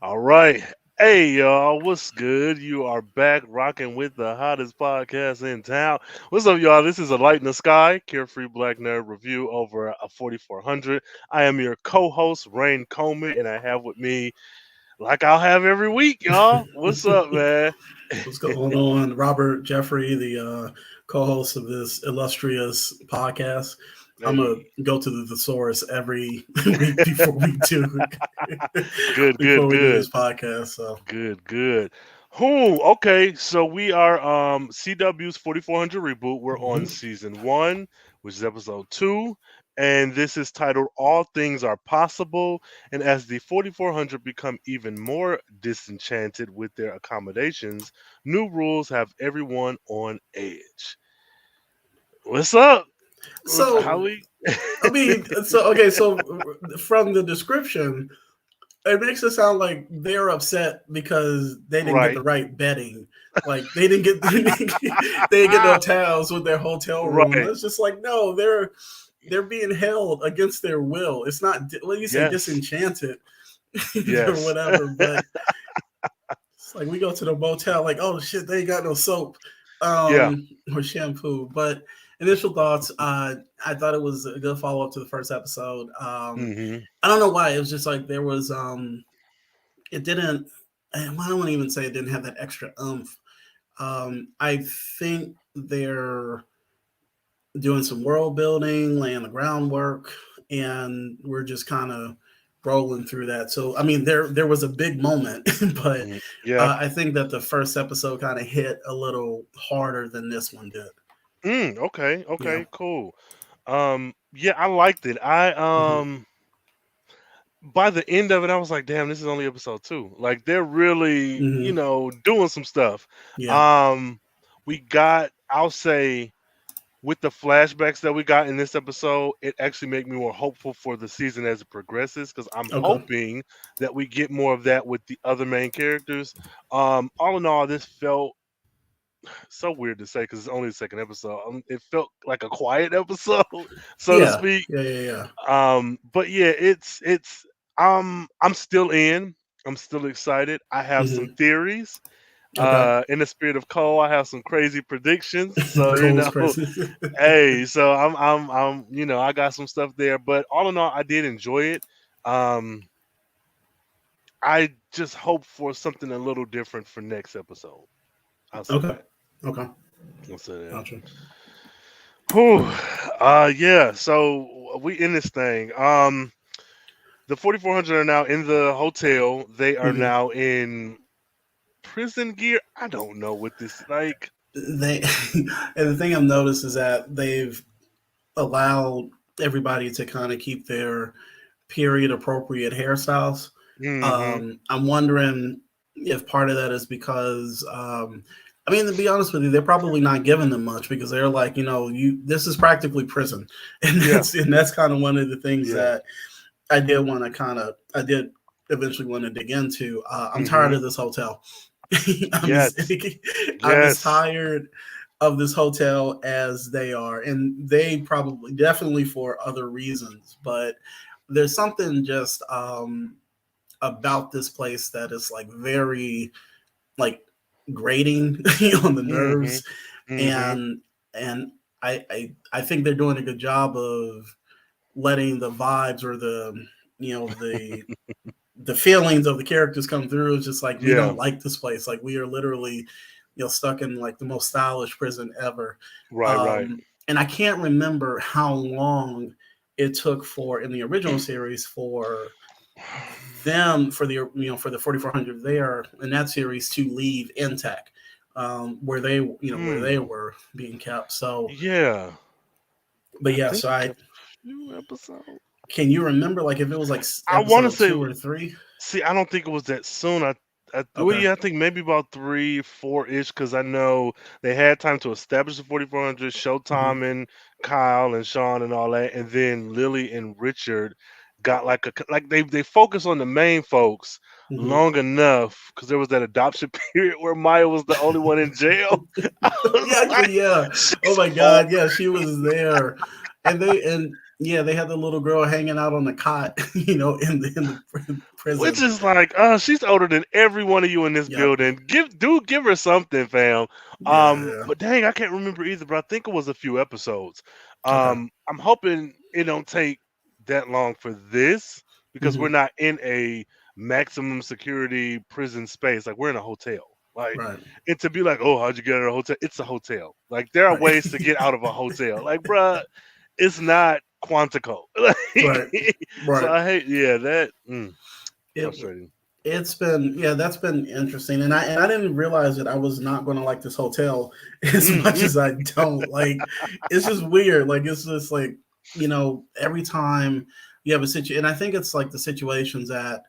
All right. Hey, y'all. What's good? You are back rocking with the hottest podcast in town. What's up, y'all? This is a Light in the Sky, Carefree Black Nerd review over a 4400. I am your co host, Rhayne Coleman, and I have with me, like I'll have every week, y'all. What's up, man? What's going on? Robert Jeffrey, the co-host of this illustrious podcast. I'm gonna Hey, go to the thesaurus every week before we do good, before good, we do good. this podcast. So Good, good. Who? Okay, so we are CW's 4400 reboot. We're on mhm. season 1, which is episode 2, and this is titled All Things Are Possible. And as the 4400 become even more disenchanted with their accommodations, new rules have everyone on edge. What's up? How so we I mean, so okay, so from the description, it makes it sound like they're upset because they didn't get right. the right bedding. Like they didn't get they didn't get no towels with their hotel room. Right. It's just like no, they're being held against their will. It's not what do you say Yes. disenchanted or Yes. whatever, but it's like we go to the motel like oh shit they ain't got no soap Yeah. or shampoo. But initial thoughts, I thought it was a good follow up to the first episode. Mhm. I don't know why it was just like there was it didn't. I don't want to even say it didn't have that extra oomph. I think they're doing some world building, laying the groundwork, and we're just kind of rolling through that. So I mean, there was a big moment, but Mhm. Yeah. I think that the first episode kind of hit a little harder than this one did. Okay. Yeah. Okay. Cool. Yeah, I liked it. Hmm. By the end of it, I was like, damn, this is only episode 2. Like they're really, Hmm. doing some stuff. Yeah. Um, we got, I'll say, with the flashbacks that we got in this episode, it actually made me more hopeful for the season as it progresses because I'm Okay. hoping that we get more of that with the other main characters. All in all, this felt so weird to say because it's only the second episode. It felt like a quiet episode, so to Yeah. speak. Yeah. Yeah. Yeah. But yeah, I'm still in. I'm still excited. I have some Hmm. theories. Okay. In the spirit of Cole, I have some crazy predictions. So Cole's crazy. hey, so I got some stuff there. But all in all, I did enjoy it. Um, I just hope for something a little different for next episode. I'll say Okay. that. Okay. I'll say that. Gotcha. Whew. Yeah. So we in this thing. The 4400 are now in the hotel. They are Hmm. now in prison gear. I don't know what this like. They and the thing I've noticed is that they've allowed everybody to kind of keep their period appropriate hairstyles. Hmm. I'm wondering if part of that is because I mean, to be honest with you, they're probably not giving them much because they're like, you this is practically prison, and Yeah. that's kind of one of the things Yeah. that I did eventually want to dig into. I'm tired Hmm. of this hotel. I'm as Yes. I'm as Yes. tired of this hotel as they are, and they probably definitely for other reasons, but there's something just about this place that is like very like grating on the Hmm. nerves, Hmm. and and I think they're doing a good job of letting the vibes or the feelings of the characters come through. It's just like we Yeah. don't like this place. Like we are literally, stuck in like the most stylish prison ever. Right. Right. Um, and I can't remember how long it took for in the original series for them for the 4400 there in that series to leave intact, where where Hmm. they were being kept. So, Yeah. but I yeah, think so it's I a few episodes. can you remember like if it was like I want to episode say. 2 or 3? See, I don't think it was that soon. Well, Okay. yeah, I think maybe about 3, 4 ish, because I know they had time to establish the 4400, Hmm. Showtime and Kyle and Sean and all that, and then Lily and Richard got like they focused on the main folks Hmm. long enough because there was that adoption period where Maya was the only one in jail. I was Yeah, like, yeah. Oh she's my old. God, yeah, she was there, and Yeah, they had the little girl hanging out on the cot, in the Which prison. is like, she's older than every one of you in this Yep. building. Give her something, fam. Yeah. But dang, I can't remember either. But I think it was a few episodes. Okay. I'm hoping it don't take that long for this because we're Hmm. not in a maximum security prison space. Like we're in a hotel. Like, Right. and to be like, oh, how'd you get out of a hotel? It's a hotel. Like there are Right. ways to get out of a hotel. Like, bruh, it's not Quantico. Right. So Right. I hate, yeah, that It frustrating. it's been, yeah, that's been interesting, and I didn't realize that I was not going to like this hotel as much Mhm. as I don't like. It's just weird. Like it's just like, every time you have a situation, and I think it's like the situations that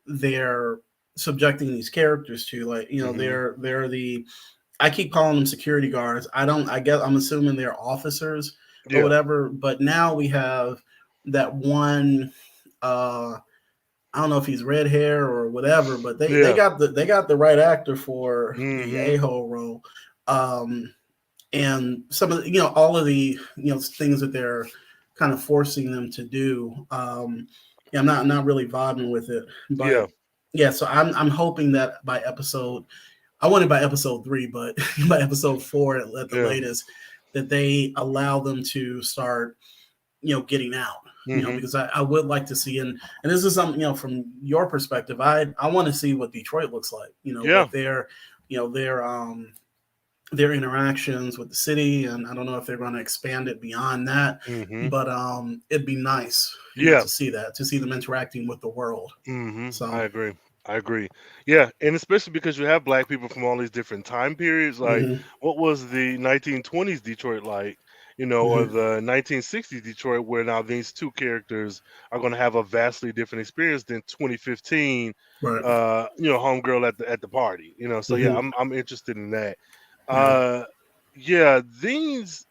they're subjecting these characters to, like, Mhm. they're the, I keep calling them security guards. I don't. I guess I'm assuming they're officers or Yeah. whatever. But now we have that one. I don't know if he's red hair or whatever, but Yeah. they got the right actor for the a Mhm. hole role. Um, and some of the, all of the, things that they're kind of forcing them to do. Yeah, I'm not really vibing with it, Yeah. but yeah. So I'm hoping that by episode, I wanted by episode 3, but by episode 4 at the Yeah. latest, that they allow them to start, getting out. Mhm. Because I would like to see, and this is something, from your perspective. I want to see what Detroit looks like. Yeah. What their, you know, their interactions with the city, and I don't know if they're going to expand it beyond that, Mhm. but it'd be nice, Yeah. to see that, to see them interacting with the world. Mhm. So, I agree. I agree. Yeah, and especially because you have black people from all these different time periods. Like, hmm what was the 1920s Detroit like? Or hmm the 1960s Detroit, where now these two characters are going to have a vastly different experience than 2015. right, Homegirl at the party. So yeah, hmm I'm interested in that. yeah, Uh, yeah, these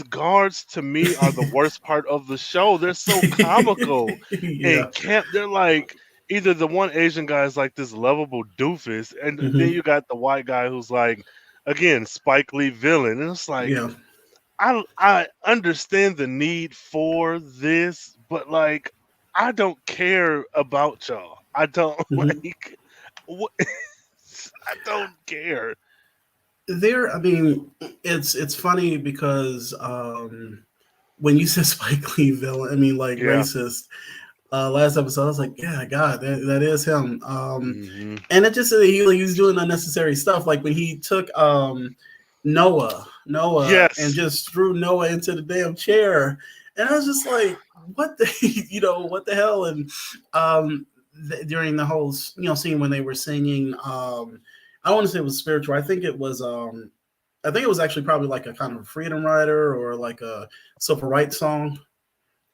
guards to me are the worst part of the show. They're so comical yeah, and camp. They're like either the one Asian guy is like this lovable doofus, and then hmm you got the white guy who's like, again, Spike Lee villain. And it's like yeah, I understand the need for this, but like I don't care about y'all. I don't hmm like. What, I don't care. I mean, it's funny because when you said Spike Lee villain, I mean, like, Yeah. racist. Last episode, I was like, yeah, God, that is him. Hmm. And it just he was doing unnecessary stuff, like when he took Noah, and Yes. just threw Noah into the damn chair, and I was just like, what the what the hell? And during the whole scene when they were singing, I don't want to say it was spiritual. I think it was actually probably like a kind of freedom rider or like a civil rights song,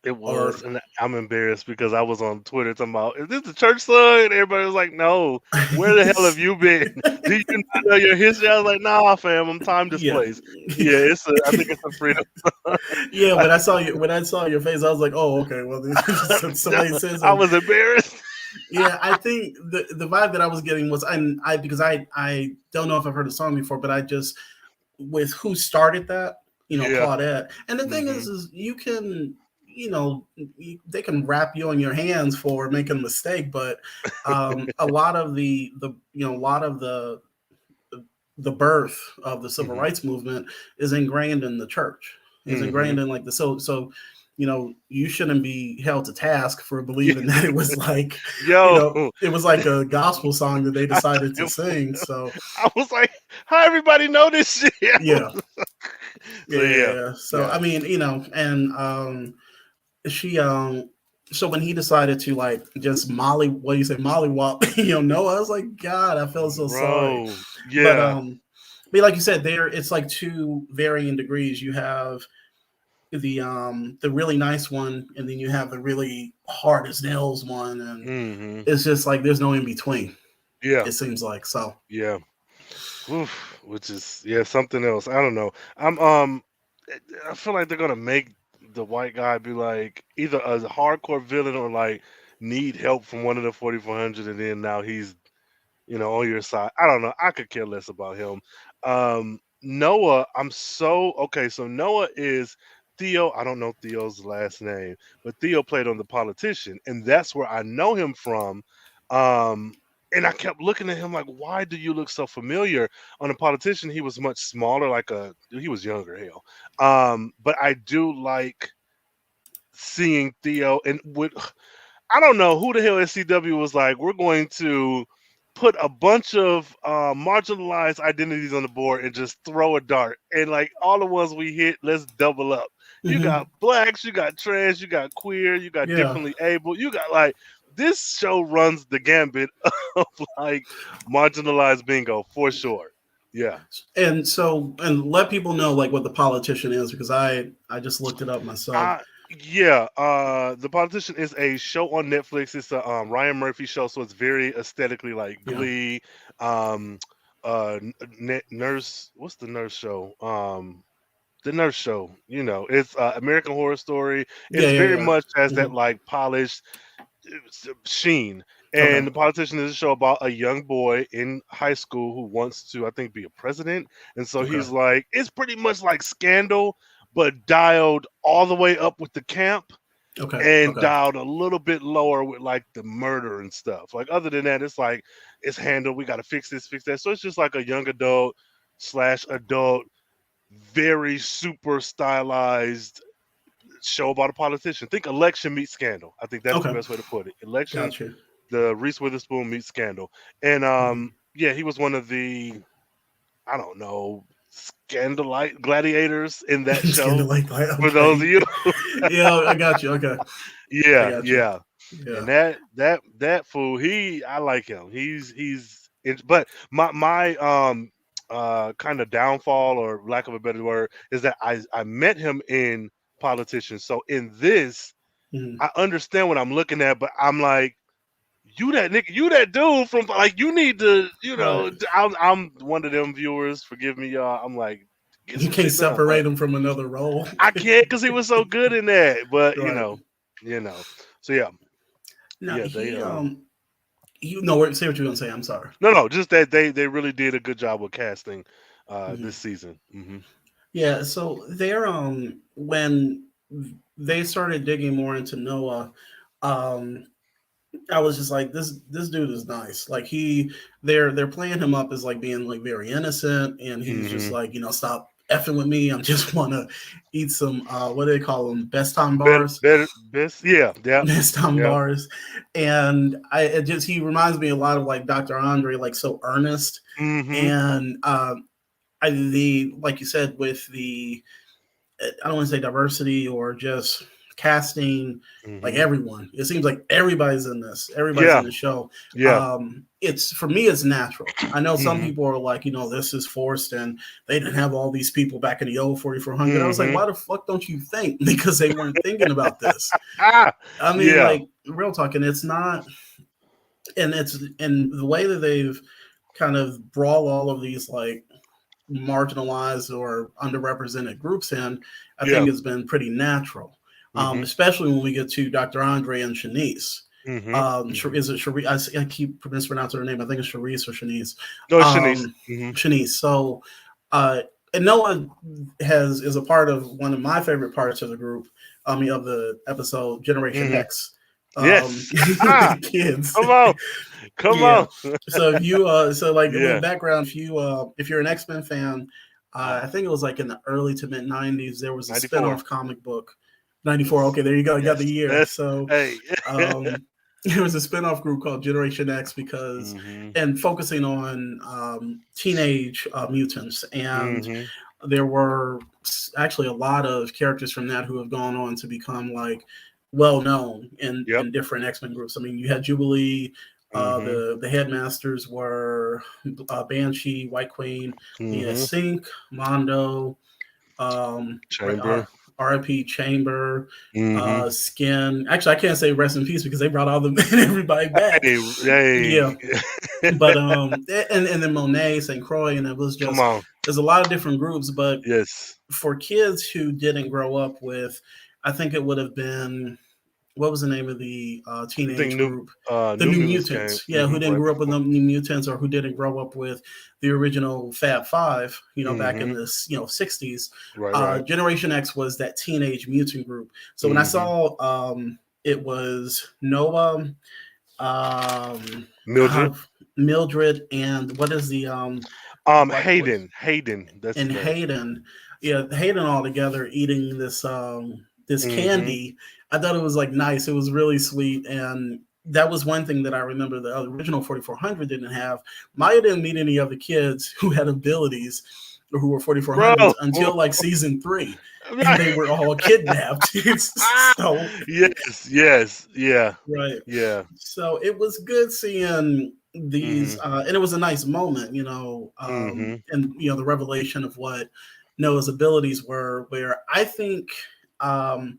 It or was, and I'm embarrassed because I was on Twitter talking about, "Is this the church song?" And everybody was like, "No, where the hell have you been? Do you not know your history?" I was like, "Nah, fam, I'm time yeah. displaced." Yeah, I think it's a freedom. Yeah, when I saw your face, I was like, "Oh, okay. Well, somebody says I something." was embarrassed. Yeah, I think the vibe that I was getting was, I because I don't know if I've heard the song before, but I just, with who started that, Yeah. Claudette. And the thing Hmm. is you can, they can wrap you on your hands for making a mistake, but a lot of a lot of the birth of the civil Hmm. rights movement is ingrained in the church, is Hmm. ingrained in, like, the so you shouldn't be held to task for Yeah. believing that it was like, Yo, it was like a gospel song that they decided to sing. So I was like, "How everybody know this shit?" yeah, So yeah, yeah, yeah. So yeah. I mean, and she so when he decided to, like, just what do you say, Molly Wop, no, I was like, God, I felt so sorry. Bro, But yeah. like you said, there it's like two varying degrees. You have the really nice one, and then you have the really hard as nails one, and Hmm. it's just like there's no in between. Yeah, It seems like so. yeah. Oof, which is, yeah, something else. I don't know. Eh, I feel like they're gonna make the white guy be like either a hardcore villain or like need help from one of the 4400, and then now he's on your side. I don't know. I could care less about him. Noah, I'm so okay. So Noah is Theo, I don't know Theo's last name, but Theo played on The Politician, and that's where I know him from. Um, and I kept looking at him like, why do you look so familiar? On The Politician, he was much smaller, he was younger, hell. But I do like seeing Theo, and with I don't know who the hell SCW was like, we're going to put a bunch of marginalized identities on the board and just throw a dart. And like all the ones we hit, let's double up. You Mm-hmm. got blacks, you got trans, you got queer, you got Yeah. differently able, you got like this show runs the gambit of like marginalized bingo for sure. Yeah. And so, and let people know like what the politician is, because I just looked it up myself. Uh yeah, The Politician is a show on Netflix. It's a Ryan Murphy show, so it's very aesthetically like Yeah. Glee. Um, Nurse, what's the nurse show? The nurse show. You know, it's American Horror Story. Yeah. It's Yeah. very Yeah. much has that Mm-hmm. like polished sheen. Okay. And The Politician is a show about a young boy in high school who wants to, I think, be a president. And so Okay. he's like, it's pretty much like Scandal, but dialed all the way up with the camp Okay. and Okay. dialed a little bit lower with like the murder and stuff. Like other than that, it's like it's handled. We got to fix this, fix that. So it's just like a young adult slash adult, very super stylized show about a politician. Think election meets scandal. I think that's the Okay. best way to put it. Election, Gotcha. the Reese Witherspoon meets scandal. And Mm-hmm. yeah, he was one of the I don't know scandalite gladiators in that It's gonna show. like that. For those Okay. of you, Yeah, I got you. Okay. I yeah, got you. yeah. Yeah. And that fool, I like him. But my kind of downfall or lack of a better word is that I met him in Politicians. So in this, Mm-hmm. I understand what I'm looking at, but I'm like, you that nigga, you that dude from like you need to, Right. I'm one of them viewers. Forgive me, y'all. I'm like, get You some can't shit done. Like separate them from another role. I can't because he was so good in that. But Right. you know. So yeah, Now yeah, they you know what? Say what you're gonna say. I'm sorry. no, just that they really did a good job with casting Mhm. this season. Yeah. So they're when they started digging more into Noah, um, I was just like, this dude is nice. Like they're playing him up as like being like very innocent, and he's just Mhm. like, stop effing with me. I just want to eat some what do they call them? Best time Better, bars. better, best. Yeah, yeah, Best time yeah. bars, and he reminds me a lot of like Dr. Andre, like so earnest, Mhm. and the like you said with the I don't want to say diversity or just casting, like Mhm. everyone. It seems like everybody's in this. Everybody's in Yeah, the show. yeah. It's for me, it's natural. I know some Mhm. people are like, this is forced, and they didn't have all these people back in the old 4400. I was like, Mhm. why the fuck don't you think? Because they weren't thinking about this. Ah, I mean, yeah. like real talking, it's not, and it's in the way that they've kind of brought all of these like marginalized or underrepresented groups in, I Yeah. think has been pretty natural. Mhm. Especially when we get to Dr. Andre and Shanice. Mhm. Mhm. Is it Sharice? I keep mispronouncing her name. I think it's Sharice or Shanice. No, it's Shanice. Um, Mhm. Shanice. So, and Noah is a part of one of my favorite parts of the group. I mean, of the episode Generation Mhm. X. Yes. Ah, The kids. come on, come Yeah. on. So if you so like a little Yeah. background, if you're an X-Men fan, I Ah, think it was like in the early to mid '90s, there was a 94. spin-off comic book. '94. Yes. Okay, there you go. You got Yes. the year. Yes. So Hey. there was a spin-off group called Generation X because Mhm. and focusing on teenage mutants, and Mhm. there were actually a lot of characters from that who have gone on to become like well known Yep. in different X-Men groups. I mean, you had Jubilee. Mhm. The headmasters were Banshee, White Queen, yeah, Mhm. Sync, Mondo, Chamber. RIP Chamber, Mhm. Skin. Actually, I can't say rest in peace because they brought all the everybody back. Hey, Yeah, hey. but and then Monet, St. Croix, and it was Come just on. there's a lot of different groups, but Yes. for kids who didn't grow up with, I think it would have been what was the name of the I think teenage group? The New New Mutants came Mutants. Yeah, who didn't right grow up with before. the New Mutants, or who didn't grow up with the original Fab Five, back in Hmm. the 60s. Right, right. Generation X was that teenage mutant group. So when I Hmm. saw it was Noah, um, uh, Mildred. Mildred, and what is the white boys? Hayden. That's his And name. Hayden, yeah, Hayden all together eating this Hmm. candy. I thought it was like nice. It was really sweet, and that was one thing that I remember the original 4400 didn't have. Maya didn't meet any other kids who had abilities or who were Bro. 4400s until like season 3, and Right. they were all kidnapped. So Yes, yes, yeah, right. yeah. So it was good seeing these, Mhm. and it was a nice moment, Mhm. and the revelation of what Noah's abilities were. Where um,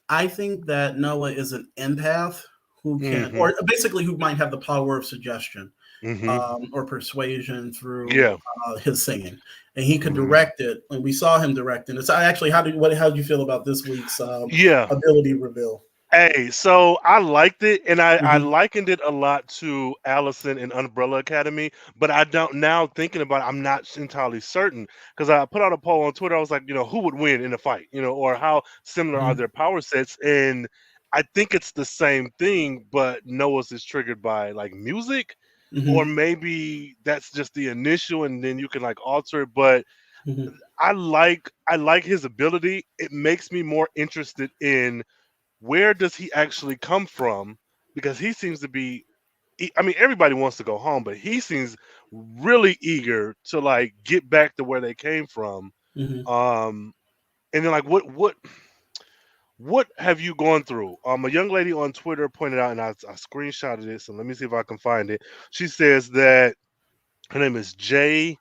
I think that Noah is an empath who can, Mhm. or basically who might have the power of suggestion, Mhm. or persuasion through Yeah. his singing, and he could Mhm. direct it. And we saw him directing it. So actually, how did you feel about this week's Yeah. ability reveal? Hey, so I liked it, and I Hmm. likened it a lot to Allison in Umbrella Academy. But I don't now thinking about it, I'm not entirely certain because I put out a poll on Twitter. I was like, who would win in a fight, or how similar are Hmm. their power sets? And I think it's the same thing, but Noah's is triggered by like music, or Hmm. maybe that's just the initial, and then you can like alter it. But Hmm. I like his ability. It makes me more interested in where does he actually come from, because he seems to be I mean everybody wants to go home, but he seems really eager to like get back to where they came from. Hmm. um and then like what have you gone through? A young lady on Twitter pointed out, and I screenshotted it, so let me see if I can find it. She says that her name is J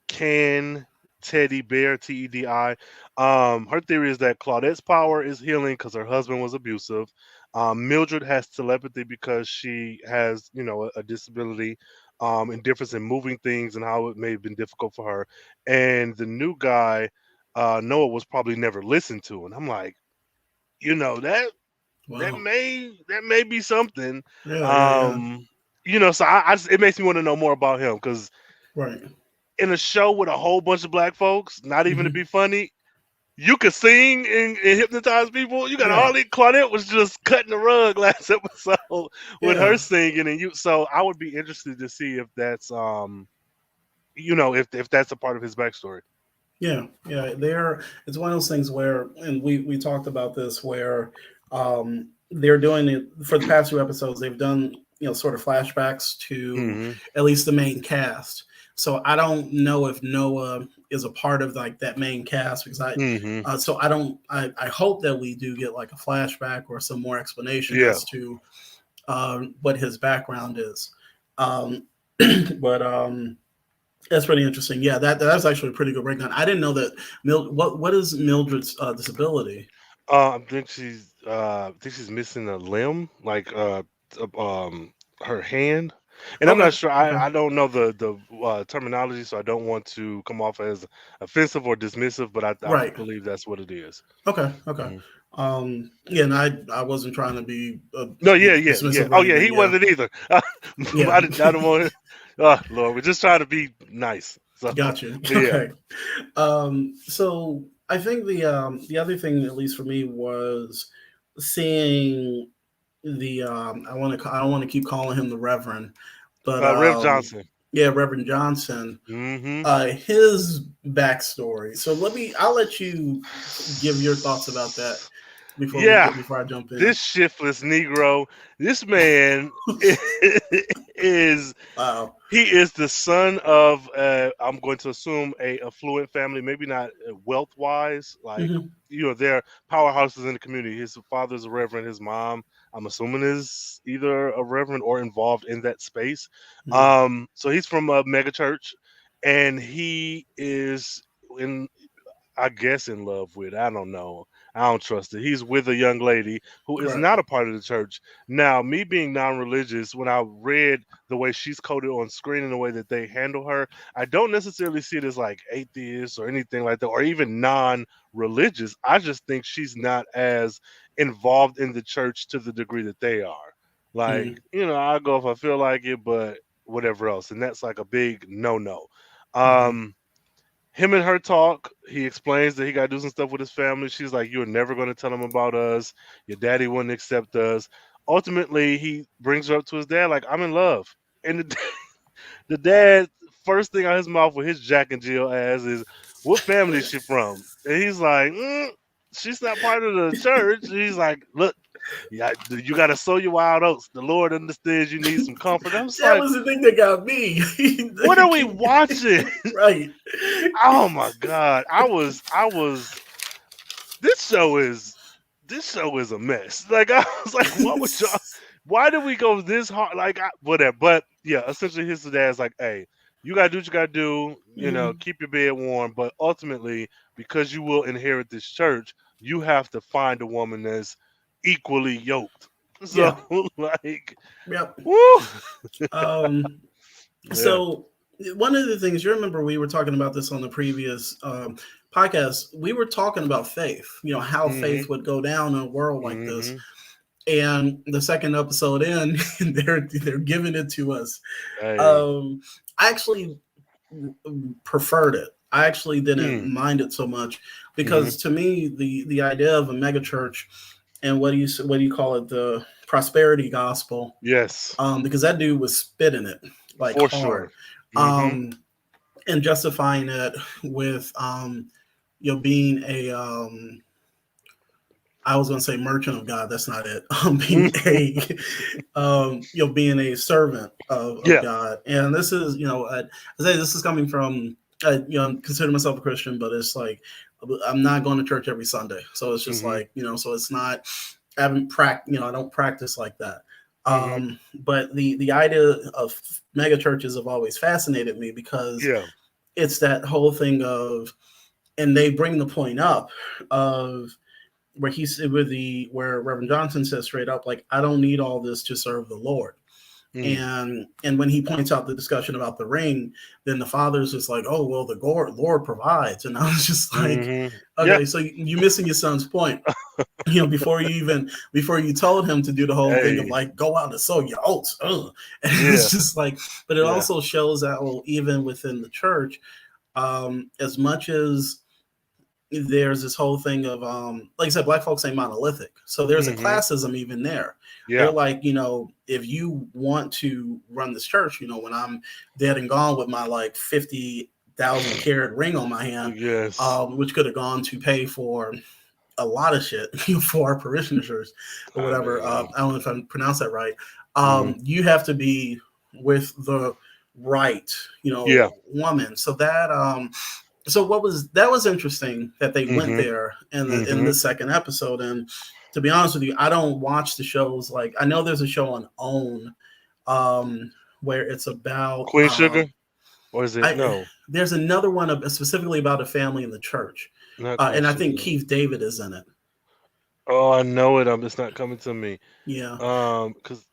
Can Teddy Bear, TEDI. Her theory is that Claudette's power is healing because her husband was abusive. Mildred has telepathy because she has, a disability, and difference in moving things and how it may have been difficult for her. And the new guy, Noah, was probably never listened to. And I'm like, that Wow. may be something. Yeah, yeah, yeah. Um, so it makes me want to know more about him because Right. in a show with a whole bunch of black folks, not even to Hmm. be funny, you could sing and hypnotize people. You got Yeah, Harley Claudette was just cutting the rug last episode with her yeah, singing, and you. So I would be interested to see if that's if that's a part of his backstory. yeah, yeah. It's one of those things where, and we talked about this, where they're doing it for the past 2 episodes. They've done sort of flashbacks to Hmm. at least the main cast. So I don't know if Noah is a part of like that main cast, because Hmm. so I don't. I hope that we do get like a flashback or some more explanation Yeah. as to what his background is. Um, but that's pretty interesting. Yeah, that's actually a pretty good breakdown. I didn't know that. What is Mildred's disability? I think she's missing a limb, like her hand. And I'm Okay, not sure. okay, I don't know the terminology, so I don't want to come off as offensive or dismissive. But I right. believe that's what it is. Okay, okay. Mhm. Yeah, and I wasn't trying to be No, yeah, yeah, yeah. dismissive or Oh, yeah, anything. he Yeah, wasn't either. yeah. I don't want. Oh Lord, we're just trying to be nice. So, Gotcha. but yeah. Okay. So I think the other thing, at least for me, was seeing the I don't want to keep calling him the Reverend, but Rev Johnson. yeah, Reverend Johnson, Hmm. his backstory. So I'll let you give your thoughts about that Yeah, before I jump in. this shiftless Negro, this man is Wow. he is the son of I'm going to assume a affluent family, maybe not wealth wise, like Hmm. they're powerhouses in the community. His father's a reverend, his mom, I'm assuming, is either a reverend or involved in that space. Hmm. So he's from a mega church, and he is in I guess in love with. I don't know. I don't trust it. He's with a young lady who is Right. not a part of the church. Now, me being non-religious, when I read the way she's coded on screen and the way that they handle her, I don't necessarily see it as like atheist or anything like that, or even non-religious. I just think she's not as involved in the church to the degree that they are. Like, Mm-hmm. I'll go if I feel like it, but whatever else. And that's like a big no-no. Mm-hmm. Um, him and her talk. He explains that he got to do some stuff with his family. She's like, "You're never going to tell him about us. Your daddy wouldn't accept us." Ultimately, he brings her up to his dad, like, "I'm in love." And the dad, first thing out his mouth with his Jack and Jill ass is, "What family is she from?" And he's like, "She's not part of the church." And he's like, "Look, yeah, you got to sow your wild oats. The Lord understands you need some comfort." I'm just That like, was the thing that got me. "What are we watching?" Right. Oh my god, I was this show is a mess. Like I was like, what would y'all? Why did we go this hard? Like whatever. But yeah, essentially his dad's like, hey, you gotta do what you gotta do. Mhm. Keep your bed warm. But ultimately, because you will inherit this church, you have to find a woman that's equally yoked. So Yeah. like, Yep. woo, Um, yeah. so one of the things you remember we were talking about this on the previous podcast. We were talking about faith. How Mhm. faith would go down in a world like this. Mhm. And the second episode in, they're giving it to us. Hey. Um, I actually preferred it. I actually didn't Mm. mind it so much Mhm. because to me the idea of a megachurch and what do you call it, the prosperity gospel, Yes. because that dude was spitting it like For hard, sure. Mhm. um, and justifying it with being a I was going to say merchant of God. That's not it. Being a being a servant of Yeah. God. And this is, I say this is coming from, I consider myself a Christian, but it's like I'm not going to church every Sunday, so it's just Mhm. like, so it's not. I don't practice like that. Mhm. But the idea of mega churches have always fascinated me because Yeah. it's that whole thing of, and they bring the point up of where Reverend Johnson says straight up, like, I don't need all this to serve the Lord. Mm. And when he points out the discussion about the ring, then the father's just like, oh well, the Lord provides. And I was just like, Mhm. Yeah. okay, so you're missing your son's point. Before you told him to do the whole thing of Hey. like, go out and sow your oats. Ugh. And Yeah. it's just like, but it Yeah. also shows that, well, even within the church, as much as there's this whole thing of, like I said, black folks ain't monolithic, so there's a Mhm. classism even there. They're Yeah. like, if you want to run this church, when I'm dead and gone with my like 50,000 carat ring on my hand, Yes. which could have gone to pay for a lot of shit for our parishioners or I whatever. mean. I don't know if I pronounced that right. Mhm. You have to be with the right, Yeah. woman. So that was interesting that they went Mhm. there in Mhm. the second episode. And to be honest with you, I don't watch the shows. Like, I know there's a show on OWN, where it's about, Queen Sugar, or is it I no? there's another one specifically about a family in the church, Not Queen and I think Sugar. Keith David is in it. Oh, I know it. It's not coming to me. Yeah, Cause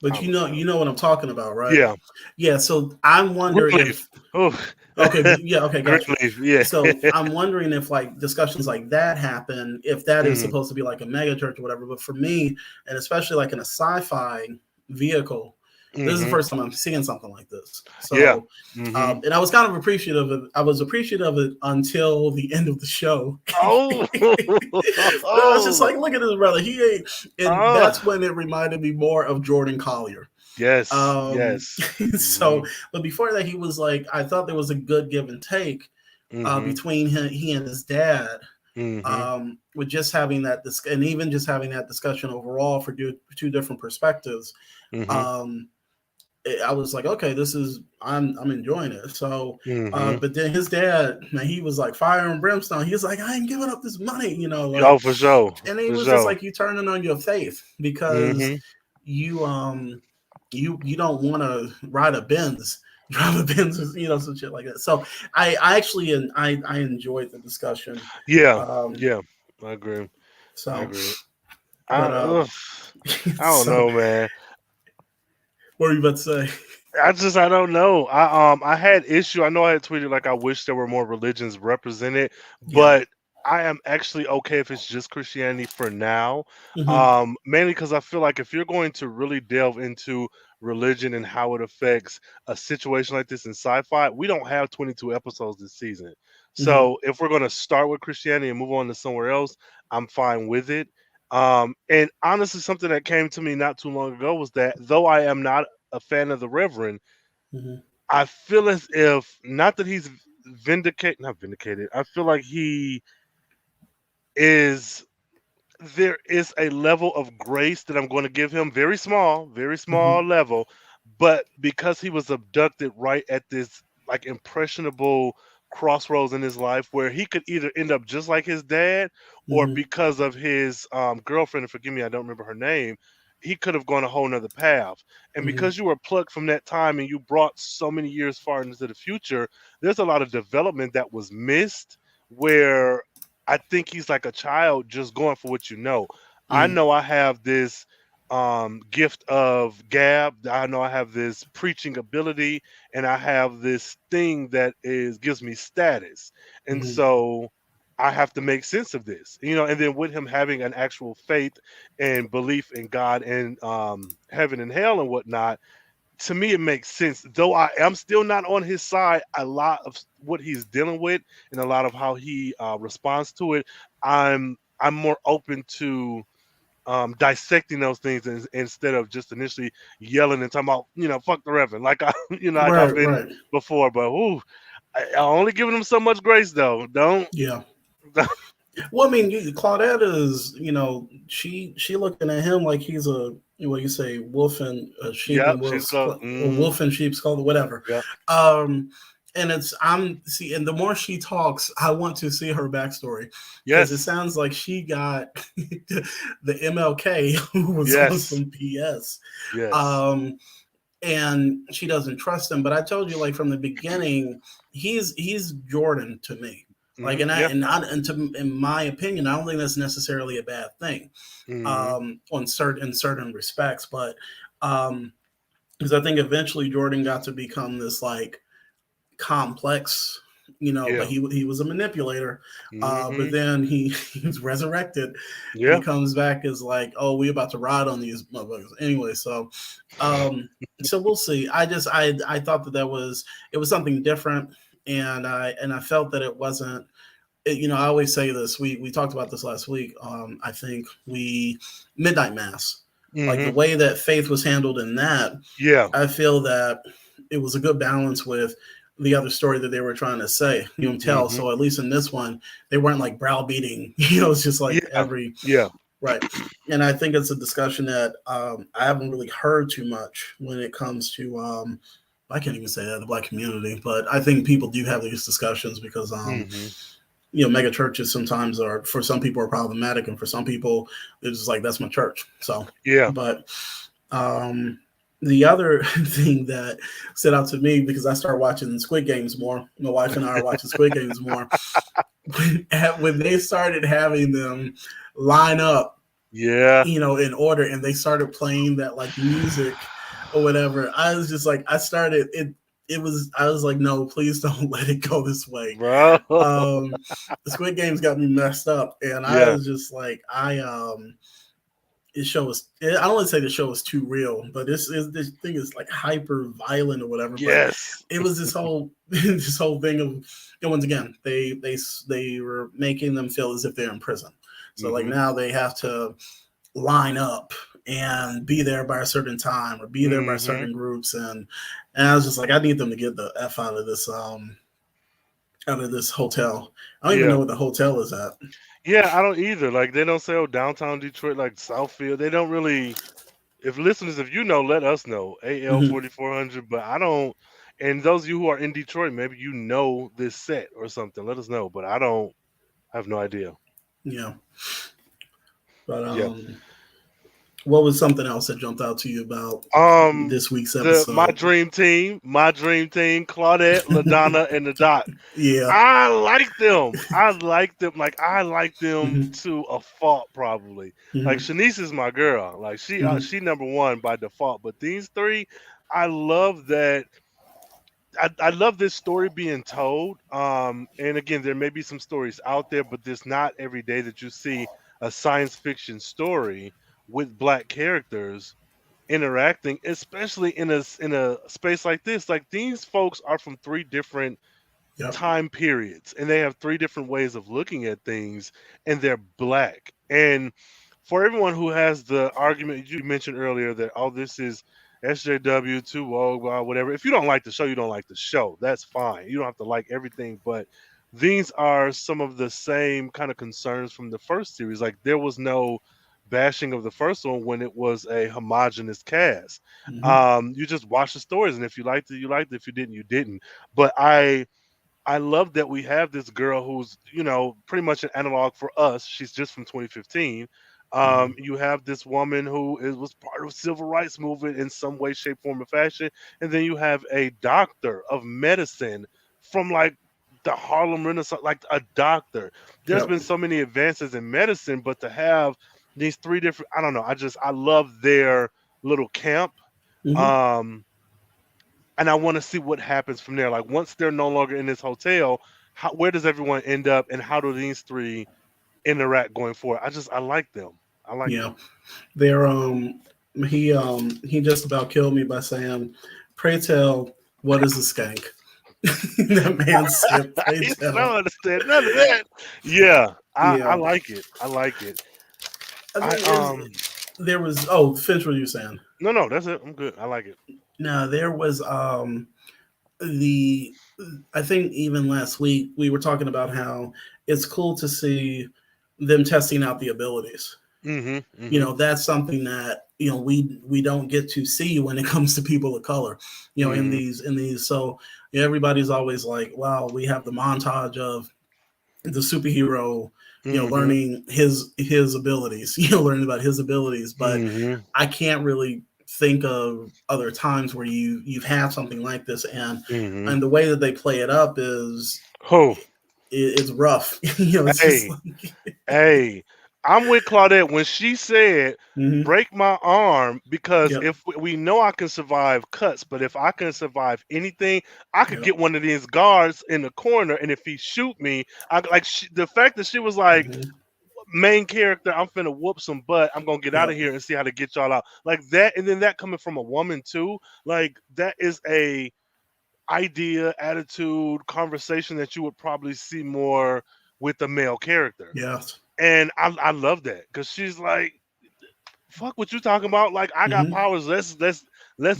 but I'm gonna find. you know what I'm talking about, right? Yeah. Yeah. So I wonder Greenleaf. if, Oh. okay, yeah, okay, got you. Greenleaf. Yeah. So I'm wondering if like discussions like that happen, if that is Mhm. supposed to be like a mega church or whatever. But for me, and especially like in a sci-fi vehicle, this is the Mhm. first time I'm seeing something like this. Yeah. So, Mhm. and I was kind of appreciative of it. I was appreciative of it until the end of the show. Oh. I was just Oh. like, look at this brother. He ain't, and that's Oh. when it reminded me more of Jordan Collier. Yes. Um, Yes. so, Mhm. but before that, he was like, I thought there was a good give and take Mhm. between he and his dad, Mhm. with just having and even just having that discussion overall for two different perspectives. Mhm. Um, I was like, okay, I'm enjoying it. So, Mhm. but then his dad, man, he was like fire and brimstone. He was like, I ain't giving up this money, like, Oh, for sure. and he For was just sure. like, you turning on your faith because Mhm. you you don't want to ride a Benz, drive a Benz, some shit like that. So I actually, and I enjoyed the discussion. Yeah. Um, Yeah. I agree. I So, agree. but Ugh, I don't so know, man. what were you about to say? I don't know. I had issue. I know I had tweeted like I wish there were more religions represented, Yeah. but I am actually okay if it's just Christianity for now. Hmm. Mainly because I feel like if you're going to really delve into religion and how it affects a situation like this in sci-fi, we don't have 22 episodes this season. Hmm. So if we're going to start with Christianity and move on to somewhere else, I'm fine with it. And honestly, something that came to me not too long ago was that though I am not a fan of the Reverend, Hmm. I feel as if not that he's not vindicated. I feel like he is there is a level of grace that I'm going to give him, very Hmm. small level, but because he was abducted right at this like impressionable crossroads in his life where he could either end up just like his dad or Hmm. because of his girlfriend, and forgive me, I don't remember her name, he could have gone a whole nother path. And Hmm. because you were plucked from that time and you brought so many years far into the future, there's a lot of development that was missed where I think he's like a child just going for what you know. I Hmm. know I have this gift of gab. I know I have this preaching ability and I have this thing that is gives me status. And Hmm. so I have to make sense of this. And then with him having an actual faith and belief in God and heaven and hell and whatnot, to me it makes sense though I am still not on his side. A lot of what he's dealing with and a lot of how he responds to it, I'm more open to dissecting those things instead of just initially yelling and talking about fuck the reverend like I like I've Right. been Right. before. But ooh, I only giving him so much grace though. Don't. Yeah. Well, I mean, Claudette is, she looking at him like he's a, what you say, wolf and sheep Yep, and she's wolf's, called. or wolf and sheep's clothing, whatever. Yep. Um, and and the more she talks, I want to see her backstory because it Yes. sounds like she got the MLK who was on Yes. some PS. Yes. Um, and she doesn't trust him. But I told you, like from the beginning, he's Jordan to me. Like, and I Yeah. and I and to in my opinion, I don't think that's necessarily a bad thing, Hmm. on certain respects. But because I think eventually Jordan got to become this like complex, but Yeah. he was a manipulator. But Hmm. then he he was resurrected, and he Yeah. comes back as like, oh, we about to ride on these motherfuckers anyway. Um, so we'll see. I thought that it was something different, and I felt that it wasn't. I always say this. We talked about this last week. I think we Midnight Mass, like the Hmm. way that faith was handled in that. Yeah. I feel that it was a good balance with the other story that they were trying to say, tell. Hmm. So at least in this one, they weren't like browbeating. It's just like Yeah. every Yeah. right. And I think it's a discussion that I haven't really heard too much when it comes to. I can't even say that the black community, but I think people do have these discussions because Hmm. mega churches sometimes are for some people are problematic, and for some people it's just like that's my church. So, Yeah. but um, the other thing that stood out to me because I started watching Squid Games more. My wife and I are watching Squid Games more. When they started having them line up, Yeah. in order, and they started playing that like music or whatever, I was just like, I started it. I was like, no, please don't let it go this way. Bro. The Squid Games got me messed up, and I Yeah. was just like, this show is, I don't want to say the show is too real, but this thing is like hyper violent or whatever. But Yes. it was this whole this whole thing of, and once again, they were making them feel as if they're in prison. So like Hmm. now they have to line up and be there by a certain time or be there by Hmm. certain groups, and I was just like, I need them to get the f out of this hotel. I don't even Yeah. know what the hotel is at. Yeah, I don't either. Like they don't say oh downtown Detroit like Southfield. They don't really. If listeners, if you know, let us know. AL Hmm. 4400. But I don't. And those of you who are in Detroit, maybe you know this set or something. Let us know. But I don't. I have no idea. Yeah, but Yeah. What was something else that jumped out to you about Um, this week's the episode? my dream team, Claudette, Ladonna, and the Doc. Yeah. I like them. I like them. Like I like them Hmm. to a fault, probably. Like Hmm. Shanice is my girl. Like Hmm. she number one by default. But these three, I love that. I love this story being told. And again, there may be some stories out there, but there's not every day that you see a science fiction story with black characters interacting, especially in a space like this. Like these folks are from three different Yep. time periods and they have three different ways of looking at things, and they're black. And for everyone who has the argument you mentioned earlier that, oh, this is SJW too woke, whatever, if you don't like the show, you don't like the show, that's fine. You don't have to like everything, but these are some of the same kind of concerns from the first series. Like there was no bashing of the first one when it was a homogenous cast. Hmm. You just watch the stories, and if you liked it, you liked it. If you didn't, you didn't. But I love that we have this girl who's, pretty much an analog for us. She's just from 2015. Hmm. You have this woman who was part of civil rights movement in some way, shape, form, or fashion, and then you have a doctor of medicine from like the Harlem Renaissance, like a doctor. There's Yep. been so many advances in medicine, but to have these three different, I don't know, I love their little camp. Hmm. Um, and I want to see what happens from there. Like once they're no longer in this hotel, where does everyone end up, and how do these three interact going forward? I like them. I like Yeah. them. They're he just about killed me by saying, "Pray tell, what is a skank?" That man said, "Pray I tell." don't understand none of that. Yeah, I Yeah. like it. I like it. I I mean, there was, finish what you were saying. no, that's it. I'm good. I like it. No, there was the I think even last week we were talking about how it's cool to see them testing out the abilities. Mhm. Mhm. That's something that we don't get to see when it comes to people of color. In Mhm. these, so everybody's always like, wow, we have the montage of the superhero, Mhm. learning his abilities, learning about his abilities, but Mhm. I can't really think of other times where you've had something like this, Mhm. and the way that they play it up is Oh, it's rough. It's just hey, like, hey, I'm with Claudette when she said, mhm, "Break my arm," because yep, if we know I can survive cuts, but if I can survive anything, I could yep, get one of these guards in the corner, and if he shoot me, the fact that she was like, mhm, main character, I'm finna whoop some butt. I'm gonna get out of yep, here and see how to get y'all out. Like that, and then that coming from a woman too. Like that is a idea, attitude, conversation that you would probably see more with a male character. yes, And I love that because she's like, "Fuck what you talking about? Like I got mhm. powers. Let's Let's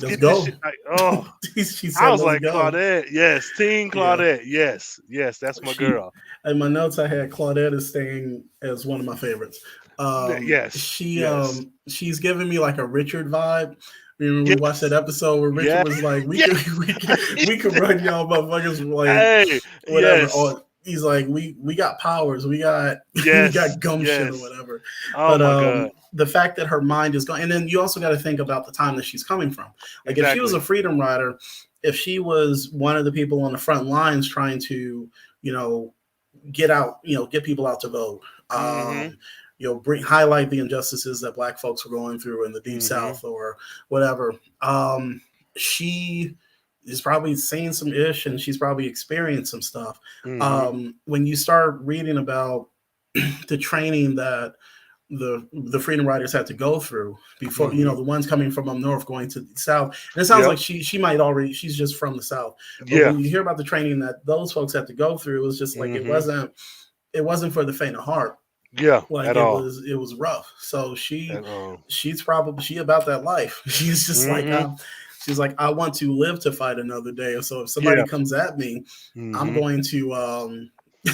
get this go. shit." Like, oh, She I said, was "Let's like, go." Claudette, yes, Teen Yeah, Claudette, yes, yes, that's my she. girl. In my notes, I had Claudette is staying as one of my favorites. Yes, yes, She's giving me like a Richard vibe. Remember we watched that yes, episode where Richard yes, was like, "We could, yes. we could run y'all motherfuckers like Hey, whatever." yes, Or he's like, "We got powers. We got we yes, got gumption or yes. whatever." Oh But my god. the fact that her mind is going, and then you also got to think about the time that she's coming from. Like if she was a Exactly. freedom rider, if she was one of the people on the front lines trying to, you know, get out, get people out to vote. Mhm. Highlight the injustices that Black folks were going through in the Deep Mhm. South or whatever. She is probably seen some ish, and she's probably experienced some stuff. Mhm. When you start reading about the training that the freedom riders had to go through before, Mhm. the ones coming from up north going to the south, and it sounds Yep. like she might already, she's just from the south, but Yeah. when you hear about the training that those folks had to go through, it was just like Mhm. it wasn't for the faint of heart. Yeah. Like At all. it was rough. So At all. she's probably she about that life. She's just like, Mhm. she's like, I want to live to fight another day. So if somebody Yeah. comes at me, I'm Mhm. going to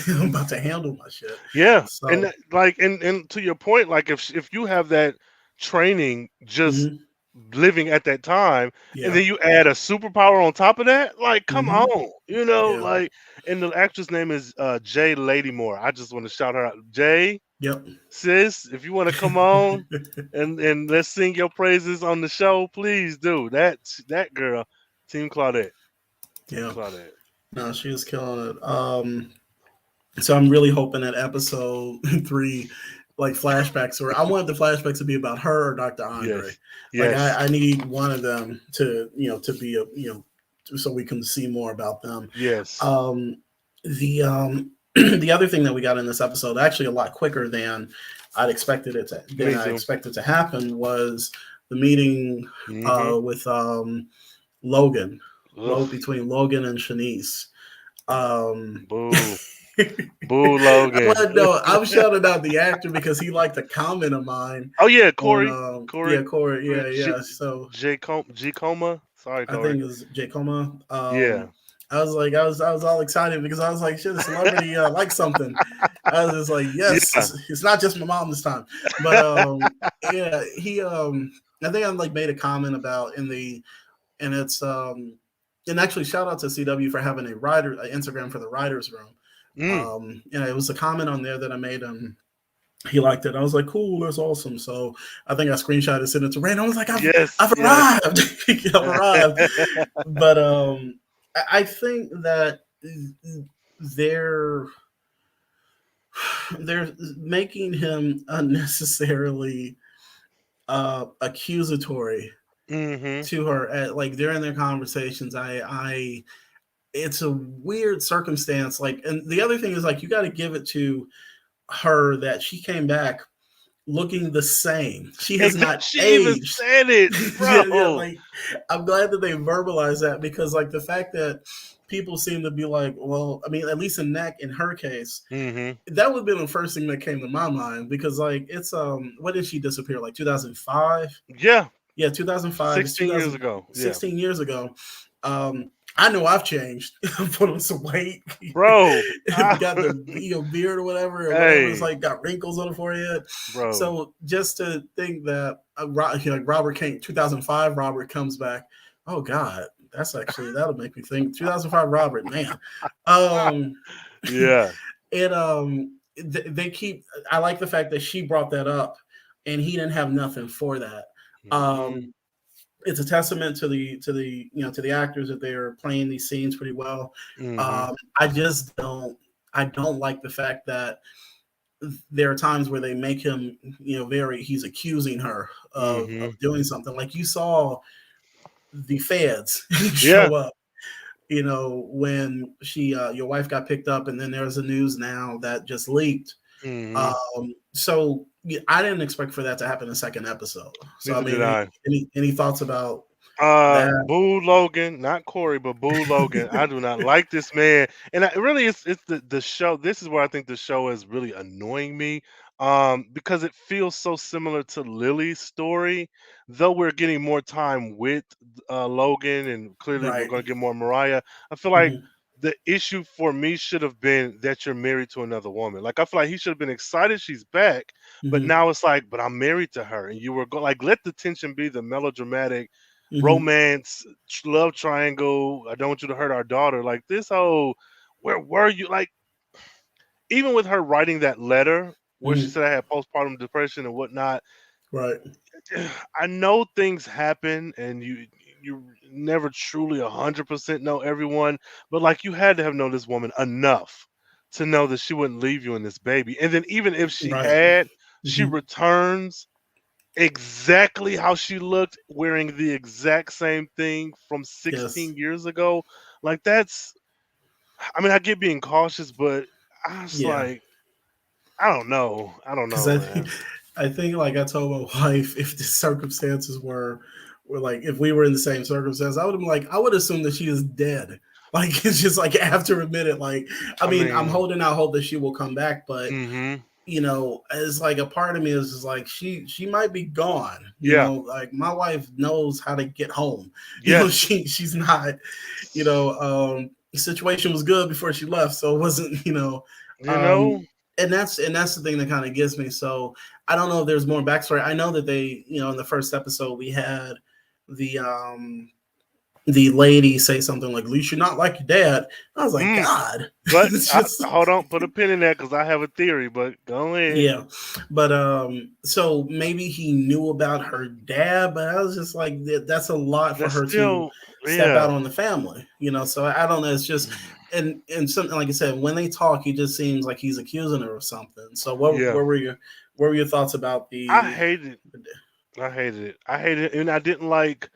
I'm about to handle my shit. Yeah. And So like, and to your point, like if you have that training just mhm, living at that time, and yeah. then you add a superpower on top of that, like come Hmm. on, Yeah. like, and the actress name is Jay Ladymore. I just want to shout her out, Jay. Yep. sis, if you want to come on and let's sing your praises on the show, please do. That girl, Team Claudette, Team Yeah. Claudette. No, she was killing it. So I'm really hoping that episode 3, like flashbacks, or I want the flashbacks to be about her or Dr. Andre. Yes, Like yes, I need one of them to, to be a, so we can see more about them. yes. Um, the the other thing that we got in this episode, actually a lot quicker Me I too. expected to happen, was the meeting Mm-hmm. with Logan, Ugh. between Logan and Shanice. Um, Boo. Boo Logan. well, no, I'm shouting out the actor because he liked a comment of mine Oh yeah, on Corey. yeah, Corey. Corey, Corey yeah. So G Coma. Sorry, I Corey. think it was J Coma. Yeah. I was all excited because I was like, shit, a celebrity like something. I was just like, yes, Yeah. it's not just my mom this time. But yeah, he I think I like made a comment about and it's and actually shout out to CW for having a Instagram for the writers room. Mm. It was a comment on there that I made him. He liked it. I was like, cool, that's awesome. So I think I screenshotted, sent it to Rand. I was like, Yes. I've Yes. arrived. I've arrived. But I think that they're they're making him unnecessarily accusatory Mm-hmm. to her like during their conversations. I it's a weird circumstance. Like, and the other thing is like you got to give it to her that she came back looking the same. She has not She even aged. said it, Yeah, bro. like I'm glad that they verbalized that because like the fact that people seem to be like, well, I mean, at least in her case, Mm-hmm. that would have been the first thing that came to my mind because like it's when did she disappear? Like 2005? Yeah. Yeah, 2005. It's 16 years ago. Yeah. 2016 years ago. I know I've changed. I put on some weight. Bro. Got the beard or whatever, It's Hey, like got wrinkles on the forehead. bro. So just to think that like Robert came 2005, Robert comes back. Oh God, that'll make me think 2005 Robert, man. Um, Yeah. it they keep. I like the fact that she brought that up, and he didn't have nothing for that. Mm-hmm. It's a testament to to the actors that they're playing these scenes pretty well. Mm-hmm. I just don't like the fact that there are times where they make him he's accusing her Mm-hmm. of doing something like you saw the feds Yeah. show up when she your wife got picked up and then there's a news now that just leaked. Mm-hmm. So yeah, I didn't expect for that to happen in the second episode. So I Neither did mean, I. any thoughts about that? Boo Logan, not Corey, but Boo Logan. I do not like this man, and really, it's the show. This is where I think the show is really annoying me, because it feels so similar to Lily's story. Though we're getting more time with Logan, and clearly we're Right. going to get more Mariah. I feel like Hmm. the issue for me should have been that you're married to another woman. Like I feel like he should have been excited she's back, but Hmm. now it's like, but I'm married to her, and you were like, let the tension be the melodramatic Hmm. romance, love triangle. I don't want you to hurt our daughter. Like this whole, where were you? Like even with her writing that letter where she Hmm. said I had postpartum depression and whatnot. Right. I know things happen, and you never truly 100% know everyone, but like you had to have known this woman enough to know that she wouldn't leave you in this baby. And then even if she Right. had, she Hmm. returns exactly how she looked wearing the exact same thing from Yes. 16 years ago. Like that's, I mean, I get being cautious, but I was Yeah. like, I don't Because know, man. I think like I told my wife, if the circumstances were like if we were in the same circumstance, I would have been like I would assume that she is dead. Like it's just like I have to admit it. Like I I mean, I'm mean, holding out hope that she will come back, but mm-hmm. as like a part of me is like she might be gone. Yeah, Like my wife knows how to get home. yes, She's not. The situation was good before she left, so it wasn't. you know, Um, and that's the thing that kind of gets me. So I don't know if there's more backstory. I know that they, in the first episode we had the the lady say something like, "At least you're not like your dad." I was like, Mm. God, But it's just hold on, put a pin in that because I have a theory. But go ahead. yeah. But so maybe he knew about her dad, but I was just like, that's a lot for That's her to still, step yeah. out on the family, So I don't know. It's just and something like I said, when they talk, he just seems like he's accusing her of something. So Yeah. what were your thoughts about I the? hated I hated it. I hated it, and I didn't like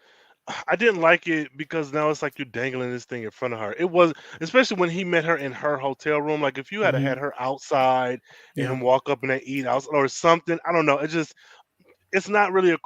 it because now it's like you're dangling this thing in front of her. It was especially when he met her in her hotel room. Like if you had Mhm. her outside and Yeah, him walk up and they eat out or something. I don't know. It's not really it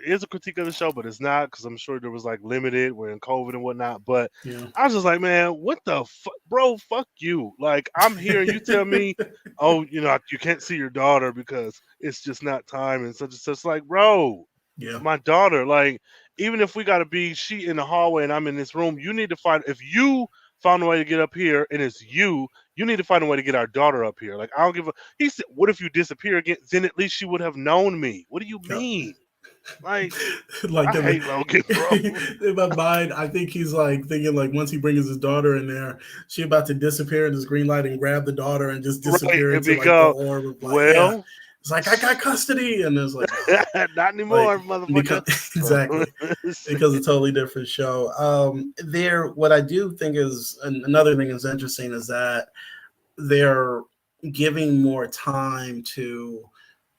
is a critique of the show, but it's not because I'm sure there was like limited we're in COVID and whatnot. But yeah. I was just like, man, what the bro? Fuck you! Like I'm here, and you tell me, oh, you can't see your daughter because it's just not time and such and such. Like, bro, Yeah, my daughter. Like, even if we gotta be she in the hallway and I'm in this room, you need to find if you found a way to get up here and it's you need to find a way to get our daughter up here. Like I don't give a he said, what if you disappear again? Then at least she would have known me. What do you yeah. mean? Like Like I hate Logan, bro. in my mind, I think he's like thinking like once he brings his daughter in there, she about to disappear in this green light and grab the daughter and just Right. disappear And into like the because orb of like, yeah. well It's like I got custody, and it's like, oh, not like anymore, motherfucker. because exactly because a totally different show. There, what I do think is another thing is interesting is that they're giving more time to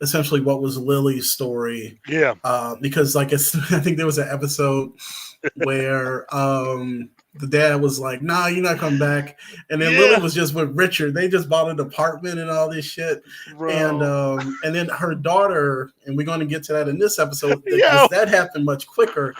essentially what was Lily's story. Yeah. Because like I think there was an episode where the dad was like, "Nah, you're not coming back," and then Lily Yeah, was just with Richard. They just bought an apartment and all this shit, bro. and then her daughter, and we're going to get to that in this episode because Yo. that happened much quicker.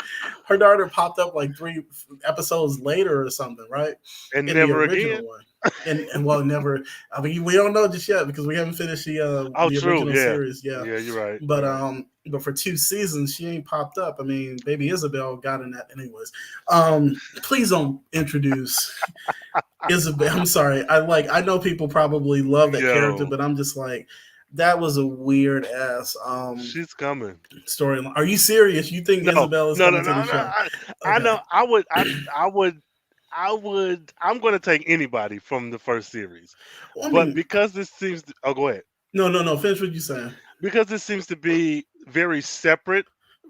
Her daughter popped up like 3 episodes later or something, right? And In the never original again. one. And well, never. I mean, we don't know just yet because we haven't finished Oh, the true. original Yeah. series. Yeah, Yeah, you're right. but You're right. for 2 seasons she ain't popped up. I mean, baby Isabel got in that anyways. Please don't introduce Isabel. I'm sorry. I know people probably love that character, Yo, but I'm just like that was a weird ass she's coming. storyline. Are you serious? You think No, Isabel is no, no, coming to no, the no. show? I Okay. know. I would. I'm going to take anybody from the first series, Well, I but mean, because this seems. Oh, go ahead. no. Finish what you saying. Because this seems to be very separate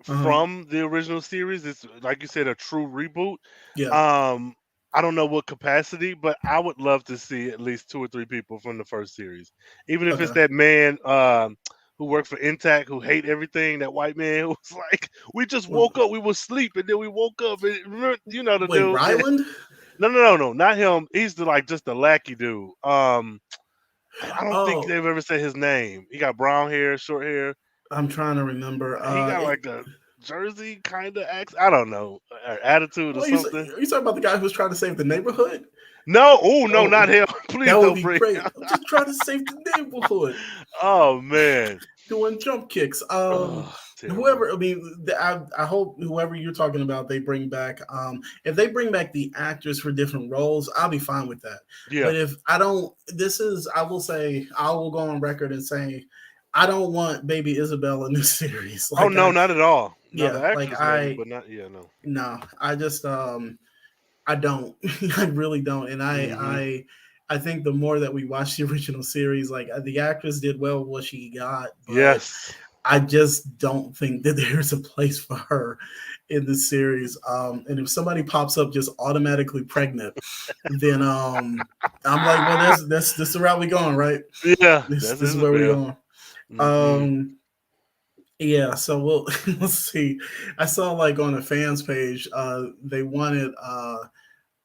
Uh-huh. from the original series. It's like you said, a true reboot. Yeah. Um, I don't know what capacity, but I would love to see at least two or three people from the first series, even if it's Okay. that man who worked for Intact who hate everything. That white man who was like, "We just Well, woke up, we was asleep, and then we woke up." And you know the wait, dude. That, Ryland? no, no, no, no, not him. He's the like just the lackey dude. I don't think Oh, they've ever said his name. He got brown hair, short hair. I'm trying to remember. He got like a Jersey kind of accent. I don't know, or attitude or What you something. are you talking about the guy who was trying to save the neighborhood? No, oh no, Oh, not him. Please that would don't be bring. great. I'm just trying to save the neighborhood, Oh man, doing jump kicks. oh terrible. Whoever. I mean, I hope whoever you're talking about, they bring back. If they bring back the actors for different roles, I'll be fine with that. Yeah. But if I don't, I will say, I will go on record and say, I don't want Baby Isabel in this series. Oh Like no, not at all. Now yeah, the like actress maybe, but not. Yeah, no. no, I just I don't. I really don't. And Hmm. I think the more that we watch the original series, like the actress did well with what she got, but Yes. I just don't think that there's a place for her in this series. And if somebody pops up just automatically pregnant, then I'm like, well, Ah, this is the route we going, right? yeah, that's This is where we Isabel. going. Mm-mm. Um, yeah, so we'll let's see. I saw like on a fans page, they wanted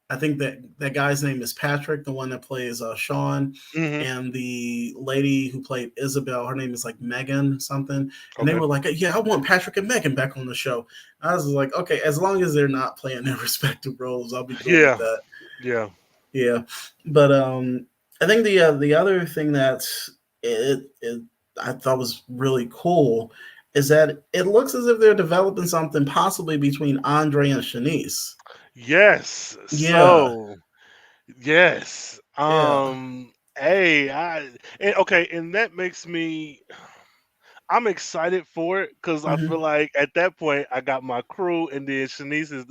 I think that guy's name is Patrick, the one that plays Sean, Hmm. and the lady who played Isabel, her name is like Megan something. And they Okay. were like, "Yeah, I want Patrick and Megan back on the show." I was like, "Okay, as long as they're not playing their respective roles, I'll be good with Yeah. that." Yeah. Yeah, but I think the other thing that it I thought was really cool is that it looks as if they're developing something possibly between Andre and Shanice. Yes. Yeah, So yes. yeah. Hey, okay, and that makes me. I'm excited for it because I Hmm. feel like at that point I got my crew, and then Shanice is.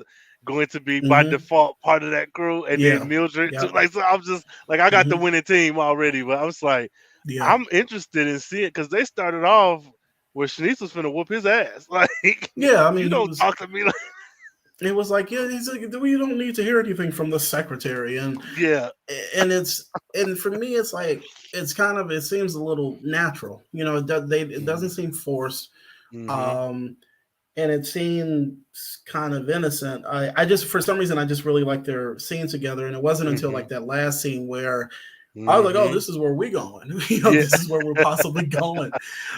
going to be by Mm-hmm. default part of that crew, and then Yeah. Mildred too. Yep. Like, so I'm just like, I got the Mm-hmm. winning team already, but I was like, Yeah. I'm interested in seeing because they started off where Shanice was finna whoop his ass. Like, Yeah. I mean, you don't talk to me like, it was like, yeah, he's like, we don't need to hear anything from the secretary, yeah. and for me, it's like it's kind of it seems a little natural, it Mm-hmm. doesn't seem forced, Mm-hmm. um, and it seems kind of innocent. I just for some reason I just really like their scene together, and it wasn't until Mm-hmm. like that last scene where I was like, oh, Mm-hmm. this is where we're going. Yeah. This is where we're possibly going.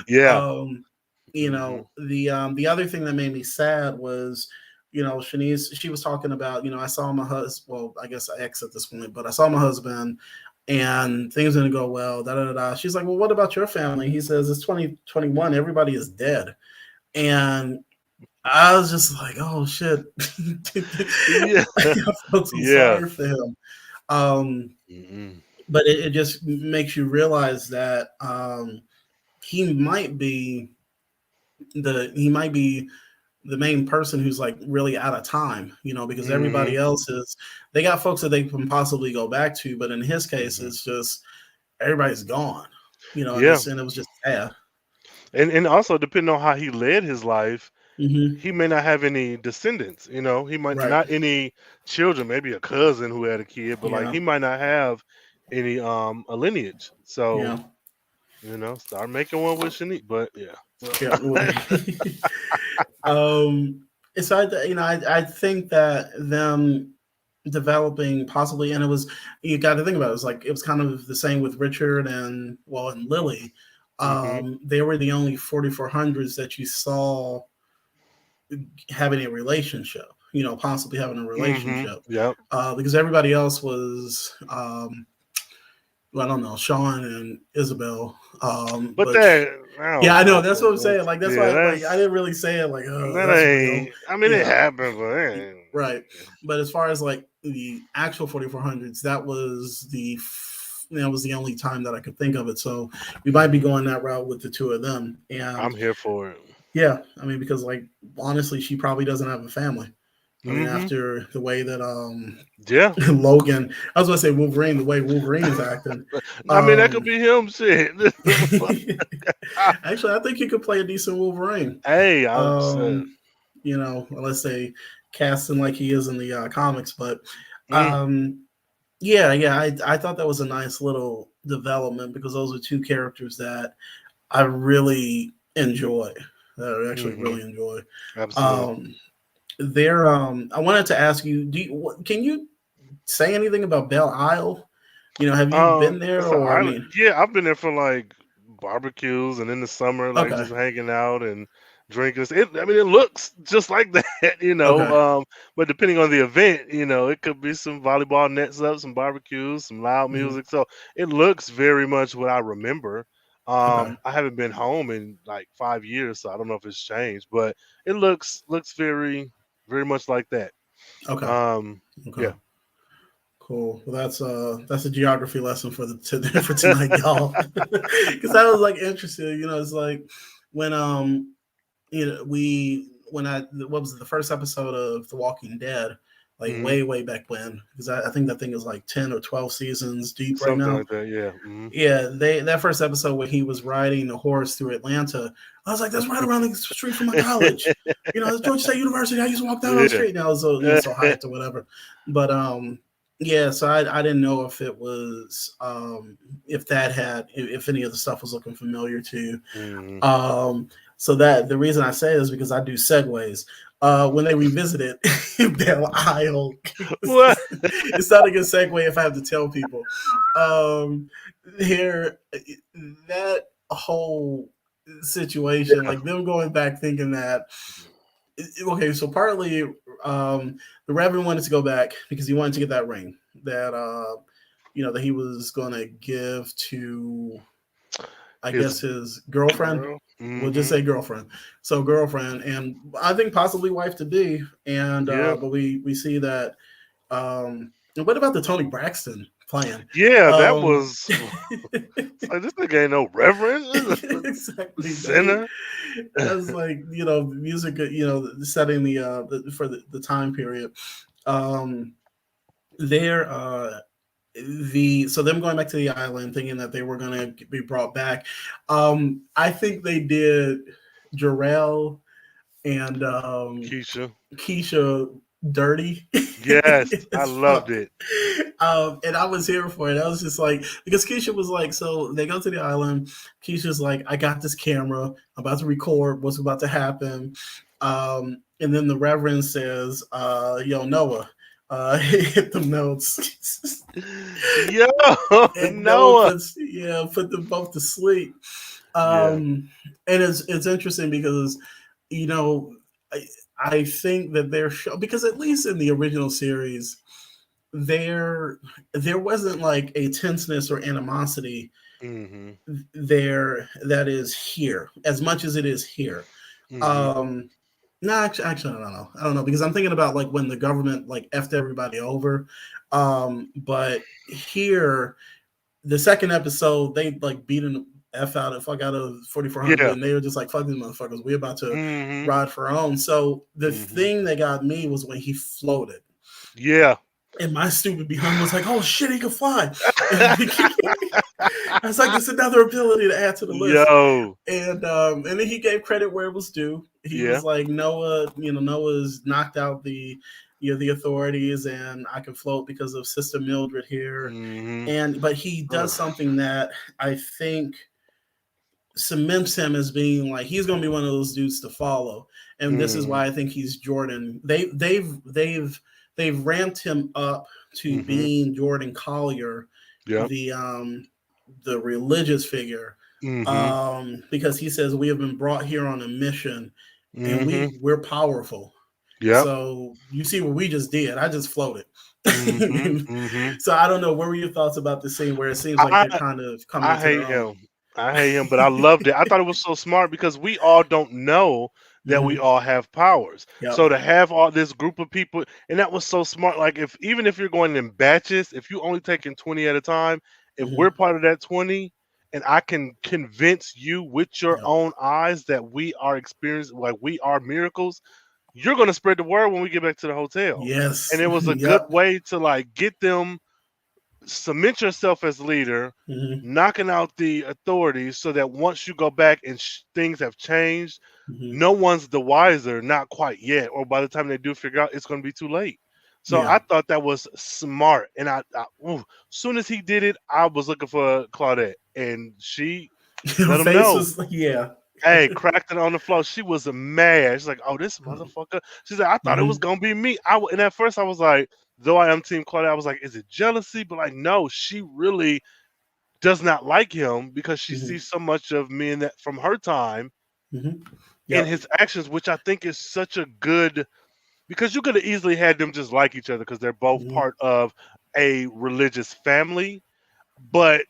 Yeah. Um, Mm-hmm. the other thing that made me sad was, Shanice. She was talking about, I saw my husband. Well, I guess I ex at this point, but I saw my husband, and things didn't go well. Da da da. Da. She's like, well, what about your family? He says it's 2021. Everybody is dead, and I was just like, oh shit. Yeah. I felt so Yeah. sorry for him. Um, Mm-hmm. but it just makes you realize that he might be he might be the main person who's like really out of time, because Mm-hmm. everybody else is they got folks that they can possibly go back to, but in his case, Mm-hmm. it's just everybody's gone, Yeah. and it was just sad. And also depending on how he led his life, Hmm. he may not have any descendants. He might Right. not any children, maybe a cousin who had a kid, but like Yeah. he might not have any a lineage. So Yeah. start making one with Shanique. But yeah, so Yeah. um. So I think that them developing possibly, and it was you got to think about it, it was kind of the same with Richard and Lily. hmm They were the only 4400s that you saw having a relationship, possibly having a relationship, yep. because everybody else was, well, I don't know, Sean and Isabel. But But that I yeah, don't I know know. that's what I'm saying. Like that's Yeah, why, like I that's didn't really say it like, oh, that that's real. ain't. I mean, it Yeah, happened, but it ain't, right. yeah. But as far as like the actual 4400s, that was the only time that I could think of it. So we might be hmm going that route with the two of them. And I'm here for it. yeah, I mean, because like honestly, she probably doesn't have a family. I mean, hmm after the way that Yeah. Logan, I was gonna say Wolverine, the way Wolverine is acting. I mean, that could Um be him. Shit. Actually, I think he could play a decent Wolverine. Hey, I'm said. Um, unless they cast him like he is in the comics, but Mm, um yeah, I thought that was a nice little development because those are two characters that I really enjoy. That I actually hmm really enjoy. Absolutely. Um, I wanted to ask you, can you say anything about Belle Isle? Have you been there So or I mean, yeah, I've been there for like barbecues and in the summer, like okay, just hanging out and drinking. I mean, it looks just like that, okay, But depending on the event, it could be some volleyball nets up, some barbecues, some loud hmm, music. So it looks very much what I remember. okay, I haven't been home in like 5 years, so I don't know if it's changed, but it looks very, very much like that. okay, Um, okay. yeah. Cool. Well, that's a geography lesson for for tonight, y'all. Because I was like interested. It's like when we when I what was it, the first episode of The Walking Dead, like hmm way way back when, because I think that thing is like 10 or 12 seasons deep right Something now. like that. Yeah. hmm Yeah, that first episode where he was riding the horse through Atlanta, I was like, that's right around the street from my college. It's Georgia State University. I used to walk down the Yeah. street, and I was so so hyped or whatever. But yeah, so I didn't know if it was if that had if any of the stuff was looking familiar to Mhm. um, so that the reason I say this is because I do segues. When they revisited Belle Isle, What? it's not a good segue if I have to tell people. Here, that whole situation, Yeah. like them going back thinking that, okay, so partly the Reverend wanted to go back because he wanted to get that ring that, that he was going to give to, I His guess, his girlfriend. girl. We'll just Mhm. say girlfriend. So girlfriend, and I think possibly wife to be. And Yeah. but we see that. And what about the Tony Braxton playing. Yeah, that Um, was it's like this nigga ain't no reverend, exactly. sinner. As like music, setting for the time period. Um, there, so them going back to the island, thinking that they were going to be brought back. I think they did Jarrell and Keisha. Keisha dirty Yes, I as loved fuck. it. And I was here for it. I was just like, because Keisha was like, so they go to the island. Keisha's like, I got this camera. I'm about to record what's about to happen. And then the Reverend says, yo, Noah, hit the notes. Yo, And Noah Noah. put them both to sleep. Yeah. And it's interesting because, you know, I, I think that their show, because at least in the original series, there wasn't like a tenseness or animosity Mhm. there that is here as much as it is here. Mhm. Um, no, actually, I don't know. I don't know because I'm thinking about like when the government like effed everybody over. But here, the second episode, they like beating f out of fuck out of 4400, Yeah. and they were just like fuck these motherfuckers. We're about to Mhm. ride for our own. So the Mhm. thing that got me was when he floated. Yeah. And my stupid behind was like, "Oh shit, he can fly!" I was like, "It's another ability to add to the list." Yo. And then he gave credit where it was due. He Yeah. was like, "Noah, Noah's knocked out the authorities, and I can float because of Sister Mildred here." Mhm. And but he does something that I think cements him as being like he's going to be one of those dudes to follow, and this is Mhm. why I think he's Jordan. They've ramped him up to Mhm. being Jordan Collier, Yep. the um the religious figure, Mhm. because he says we have been brought here on a mission, and Mhm. we're powerful. Yep. So you see what we just did. I just floated. Mhm. Mhm. So I don't know. What were your thoughts about the scene where it seems like I they're kind of coming I into their hate own? him. I hate him, but I loved it. I thought it was so smart because we all don't know that we Mm-hmm. all have powers. Yep. So to have all this group of people, and that was so smart. Like if even if you're going in batches, if you only taking 20 at a time, if Mm-hmm. we're part of that 20, and I can convince you with your Yep. own eyes that we are experiencing, like we are miracles, you're gonna spread the word when we get back to the hotel. And Yes. it was a good Yep. way to like get them cement yourself as leader, Mm-hmm. knocking out the authorities so that once you go back and things have changed, Mm-hmm. no one's the wiser, not quite yet, or by the time they do figure out, it's going to be too late. So Yeah. I thought that was smart, and soon as he did it, I was looking for Claudette, and she Her let him face know. was like, yeah. Hey, cracked it on the floor. She was mad. She's like, "Oh, this motherfucker." She's like, "I thought it was Mm-hmm. gonna be me." And at first I was like, though I am Team Claudia, I was like, "Is it jealousy?" But like, no, she really does not like him because she Mm-hmm. sees so much of me in that from her time Mm-hmm. in Yep. his actions, which I think is such a good because you could have easily had them just like each other because they're both Mm-hmm. part of a religious family, but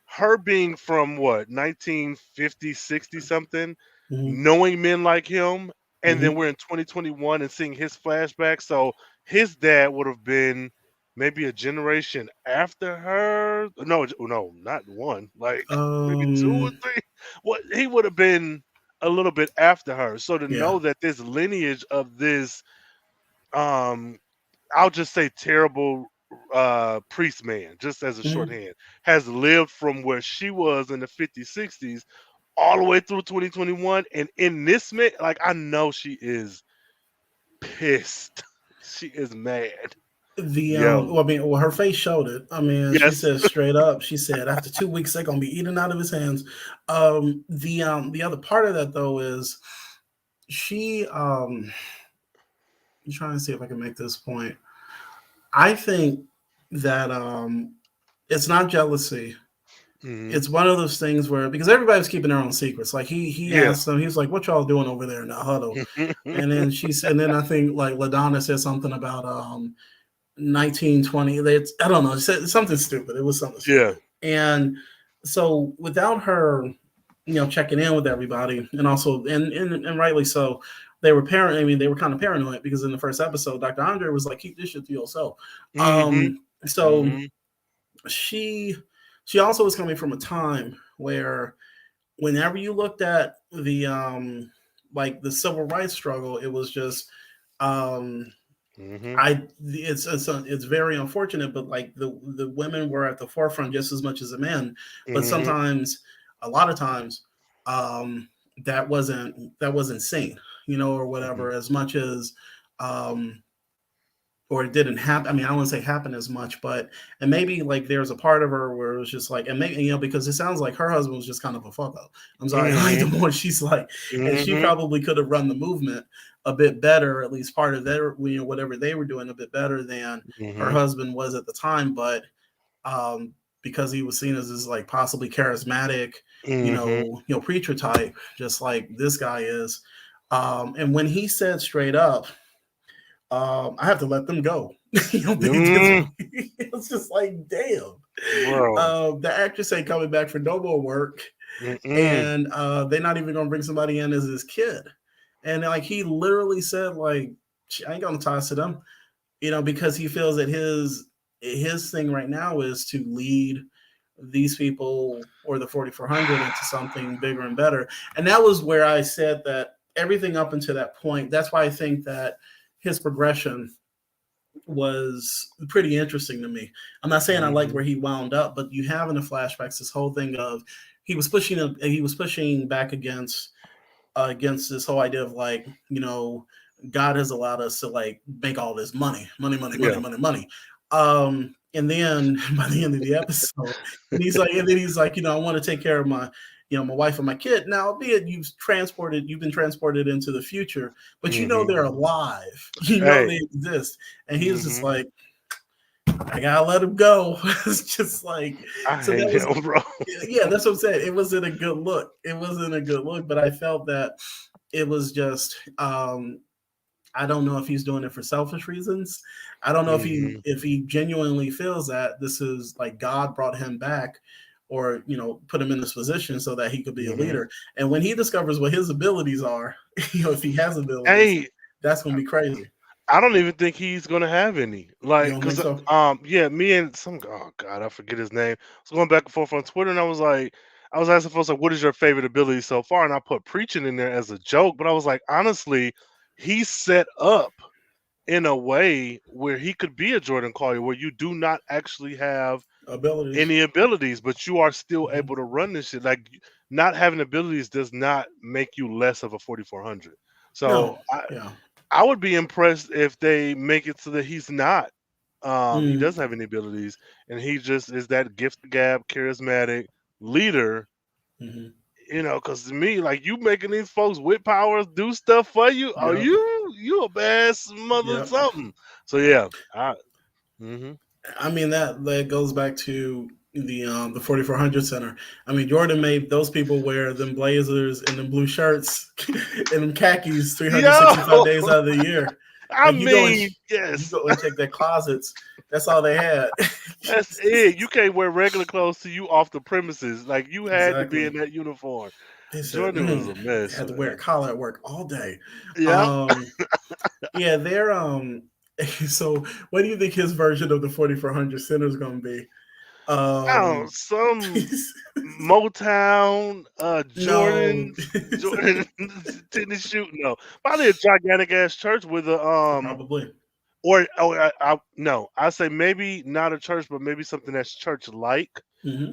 her being from what 1950 60 something, Mm-hmm. knowing men like him, and then Mm-hmm. we're in 2021 and seeing his flashback, so his dad would have been maybe a generation after her. No, no, not one, like maybe two or Um. three. What, he would have been a little bit after her, so to Yeah. know that this lineage of this um I'll just say terrible priest man, just as a Mm-hmm. shorthand, has lived from where she was in the 50s, 60s, all the way through 2021. And in this like I know she is pissed. She is mad. Yo. Well, I mean, well, her face showed it. I mean, she Yes. said straight up. She said after 2 weeks they're gonna be eating out of his hands. The other part of that though is she. I'm trying to see if I can make this point. I think that it's not jealousy. Hmm. It's one of those things where because everybody's keeping their own secrets. Like he Yeah. asked them, he was like, "What y'all doing over there in the huddle?" And then she said, and then I think like Ladonna said something about 1920. I don't know, said something stupid. It was something Yeah. stupid. And so without her, checking in with everybody, and also and rightly so, they were they were kind of paranoid because in the first episode, Dr. Andre was like, "Keep this shit to yourself." Hmm. So Hmm. she she also was coming from a time where whenever you looked at the like the civil rights struggle, it was just um Mhm. I it's very unfortunate, but like the women were at the forefront just as much as the men. But Mhm. sometimes, a lot of times, um, that wasn't seen, or Mhm. whatever. As much as um, or it didn't happen. I mean, I wouldn't say happen as much, but and maybe like there's a part of her where it was just like, and maybe because it sounds like her husband was just kind of a fuck up. I'm sorry, like the Mhm. more she's like, and she Mhm. probably could have run the movement a bit better, at least part of their, whatever they were doing a bit better than her Mhm. husband was at the time, but um, because he was seen as this like possibly charismatic, Mhm. preacher type, just like this guy is. And when he said straight up, I have to let them go. Mhm. It's just like, damn. Bro. The actress ain't coming back for no more work, Mm-mm. and they're not even gonna bring somebody in as his kid. And like he literally said, like, I ain't gonna toss to them, because he feels that his thing right now is to lead these people or the 4400 into something bigger and better. And that was where I said that everything up until that point, that's why I think that his progression was pretty interesting to me. I'm not saying I liked Mhm. where he wound up, but you have in the flashbacks this whole thing of he was pushing back against this whole idea of like, God has allowed us to like make all this money, money, money, money, Yeah. money, money. And then by the end of the episode, and then he's like, I want to take care of my wife and my kid. Now, albeit you've been transported into the future, but Mhm. they're alive. Hey. They exist. And he was just Mhm. like, I gotta let him go. It's just like, I so hate that was, him, bro. yeah, that's what I'm saying. It wasn't a good look. It wasn't a good look, but I felt that it was just I don't know if he's doing it for selfish reasons. I don't know if he Mhm. if he genuinely feels that this is like God brought him back or put him in this position so that he could be a Mhm. leader. And when he discovers what his abilities are, if he has abilities, Hey, that's gonna be crazy. I don't even think he's gonna have any. You Like, don't think cause so? yeah, me and some oh god, I forget his name. I was going back and forth on Twitter, and I was asking folks like, "What is your favorite ability so far?" And I put preaching in there as a joke, but I was like, honestly, he's set up in a way where he could be a Jordan Collier, where you do not actually have Abilities. any abilities, but you are still Hmm. able to run this shit. Like, not having abilities does not make you less of a 4400. No. So Yeah. I would be impressed if they make it so that he's not. He Mm. doesn't have any abilities, and he just is that gift gab, charismatic leader. Hmm. Because to me, like you making these folks with powers do stuff for you. Oh, Yep. you a bad mother Yep. something. So yeah, hmm I mean that goes back to the 4400 center. I mean Jordan made those people wear them blazers and them blue shirts and them khakis yo, 365 days out of the year. I Like mean, you yes, go and check their closets. That's all they had. that's it. You can't wear regular clothes to you off the premises. Like you had to be Exactly. in that uniform. They said Jordan was a they mess, had to wear a man. collar at work all day. Yep. Um, yeah, they're So, what do you think his version of the 4400 center is going to be? I don't some Motown, No, Jordan tennis shoe. No, probably a gigantic ass church with a probably. no, I say maybe not a church, but maybe something that's church like, Hmm.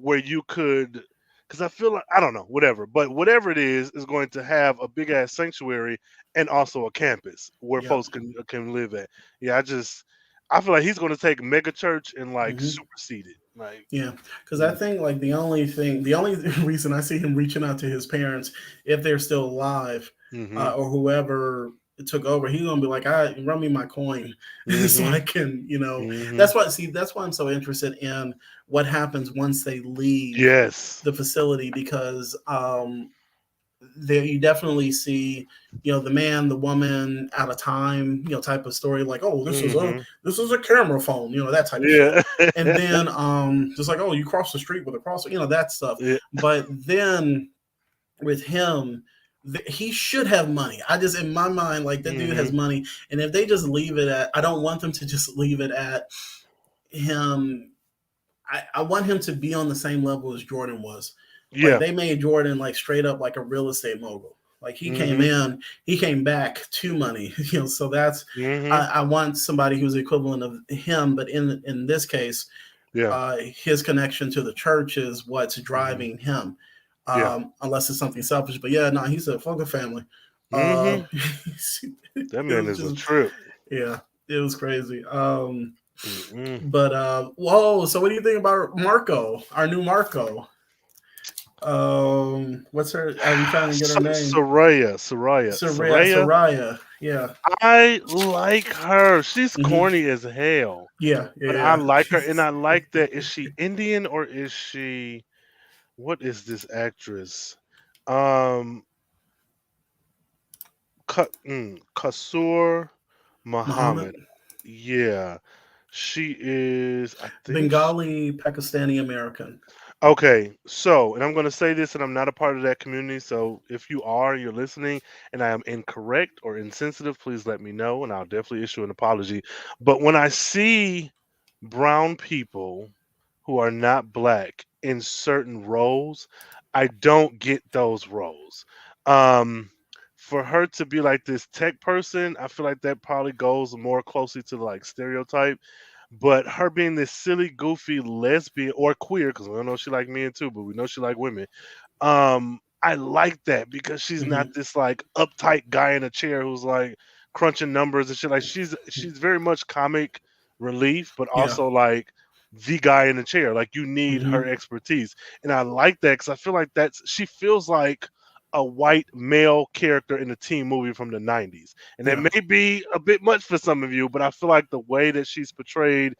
where you could, because I feel like I don't know, whatever, but whatever it is going to have a big ass sanctuary and also a campus where Yep. folks can live at. Yeah, I feel like he's going to take mega church and like Hmm. supersede it, like. Yeah, because I Mm. think like the only reason I see him reaching out to his parents if they're still alive, Mhm. or whoever took over, he's gonna be like, "I run me my coin, so Mhm. I can." Mhm. That's why I'm so interested in what happens once they leave Yes. the facility because there you definitely see the man, the woman, out of time, type of story, like, oh, Mhm. this is a camera phone, that type of shit. Yeah. And then just like, oh, you cross the street with a cross, that stuff. Yeah. But then with him, he should have money. I just, in my mind, like, that dude has Mhm. money. And if they just leave it at, I don't want them to just leave it at him I want him to be on the same level as Jordan was. Like Yeah. they made Jordan like straight up like a real estate mogul. Like he came Mhm. in, he came back to money. So that's Mhm. I want somebody who's the equivalent of him, but in this case, Yeah. his connection to the church is what's Mhm. driving him, Yeah. unless it's something selfish. But yeah, no, he said fuck a family. Uh, Mhm. it That man was is a just trip. yeah, it was crazy. Mm-mm. But whoa, so what do you think about Marco, our new Marco? What's her? I'm trying to get her name. Soraya. Soraya. Yeah. I like her. She's Hmm. corny as hell, Yeah. Yeah. but I Yeah. like her, and She's I like that. Is she Indian or is she? What is this actress? Um, Kasur Muhammad, Muhammad. Yeah, she is. I think. Bengali, Pakistani American. Okay, so, and I'm going to say this, and I'm not a part of that community. So if you are, you're listening, and I am incorrect or insensitive, please let me know, and I'll definitely issue an apology. But when I see brown people who are not black in certain roles, I don't get those roles. Um, for her to be like this tech person, I feel like that probably goes more closely to like stereotype, but her being this silly, goofy lesbian or queer, because we don't know she like men too, but we know she like women. I like that because she's not Hmm. this like uptight guy in a chair who's like crunching numbers and shit. Like she's very much comic relief, but Yeah. also like the guy in the chair. Like you need her Hmm. expertise, and I like that because I feel like she feels like a white male character in a teen movie from the 90s. And that Yeah. may be a bit much for some of you, but I feel like the way that she's portrayed,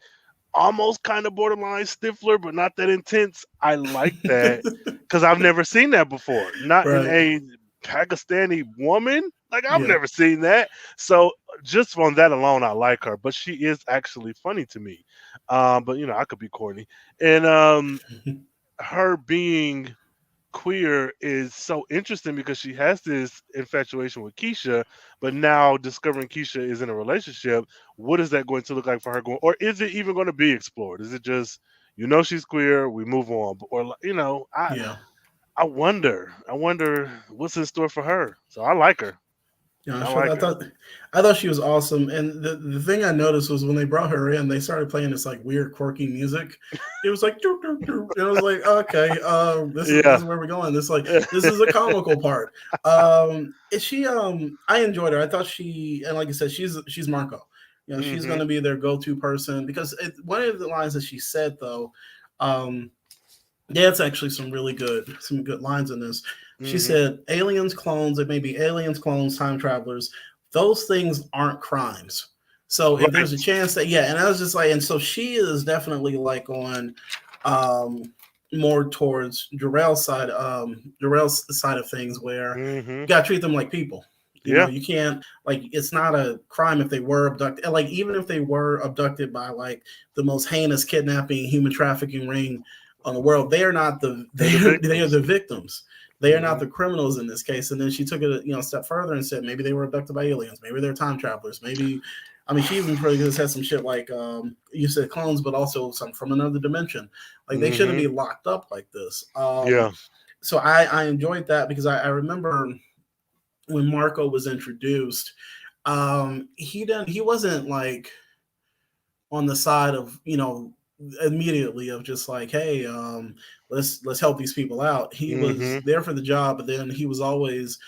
almost kind of borderline Stifler, but not that intense. I like that because I've never seen that before. Not in Right. a Pakistani woman. Like I've Yeah. never seen that. So just from that alone, I like her. But she is actually funny to me. But I could be corny. And her being queer is so interesting because she has this infatuation with Keisha, but now discovering Keisha is in a relationship. What is that going to look like for her going, or is it even going to be explored? Is it just she's queer, we move on, or Yeah. I wonder what's in store for her. So I like her. Yeah, I sure. like her. I thought she was awesome. And the thing I noticed was when they brought her in, they started playing this like weird, quirky music. It was like doo, doo, doo. And I was like, okay, this is Yeah. where we're going. This is a comical part. She I enjoyed her. I thought she, and like I said, she's Marco. She's Mhm. going to be their go-to person because one of the lines that she said though, um, yeah, it's actually some good lines in this. She Mhm. said, "Aliens, clones. It may be aliens, clones, time travelers. Those things aren't crimes. So if there's a Right. chance that, yeah." And I was just like, and so she is definitely like on, um, more towards Jarrell's side of things, where you Mhm. gotta treat them like people. Yeah. You can't like it's not a crime if they were abducted. Like even if they were abducted by like the most heinous kidnapping, human trafficking ring on the world. They are not They're the they are victims. the victims. They are not Mhm. the criminals in this case. And then she took it a step further and said maybe they were abducted by aliens, maybe they're time travelers, maybe. I mean, she even really said some shit like you said clones, but also some from another dimension. Like they shouldn't Mhm. be locked up like this. Yeah. So I enjoyed that because I remember when Marco was introduced, he wasn't like on the side of immediately of just like hey let's help these people out. He was Mhm. there for the job, but then he was always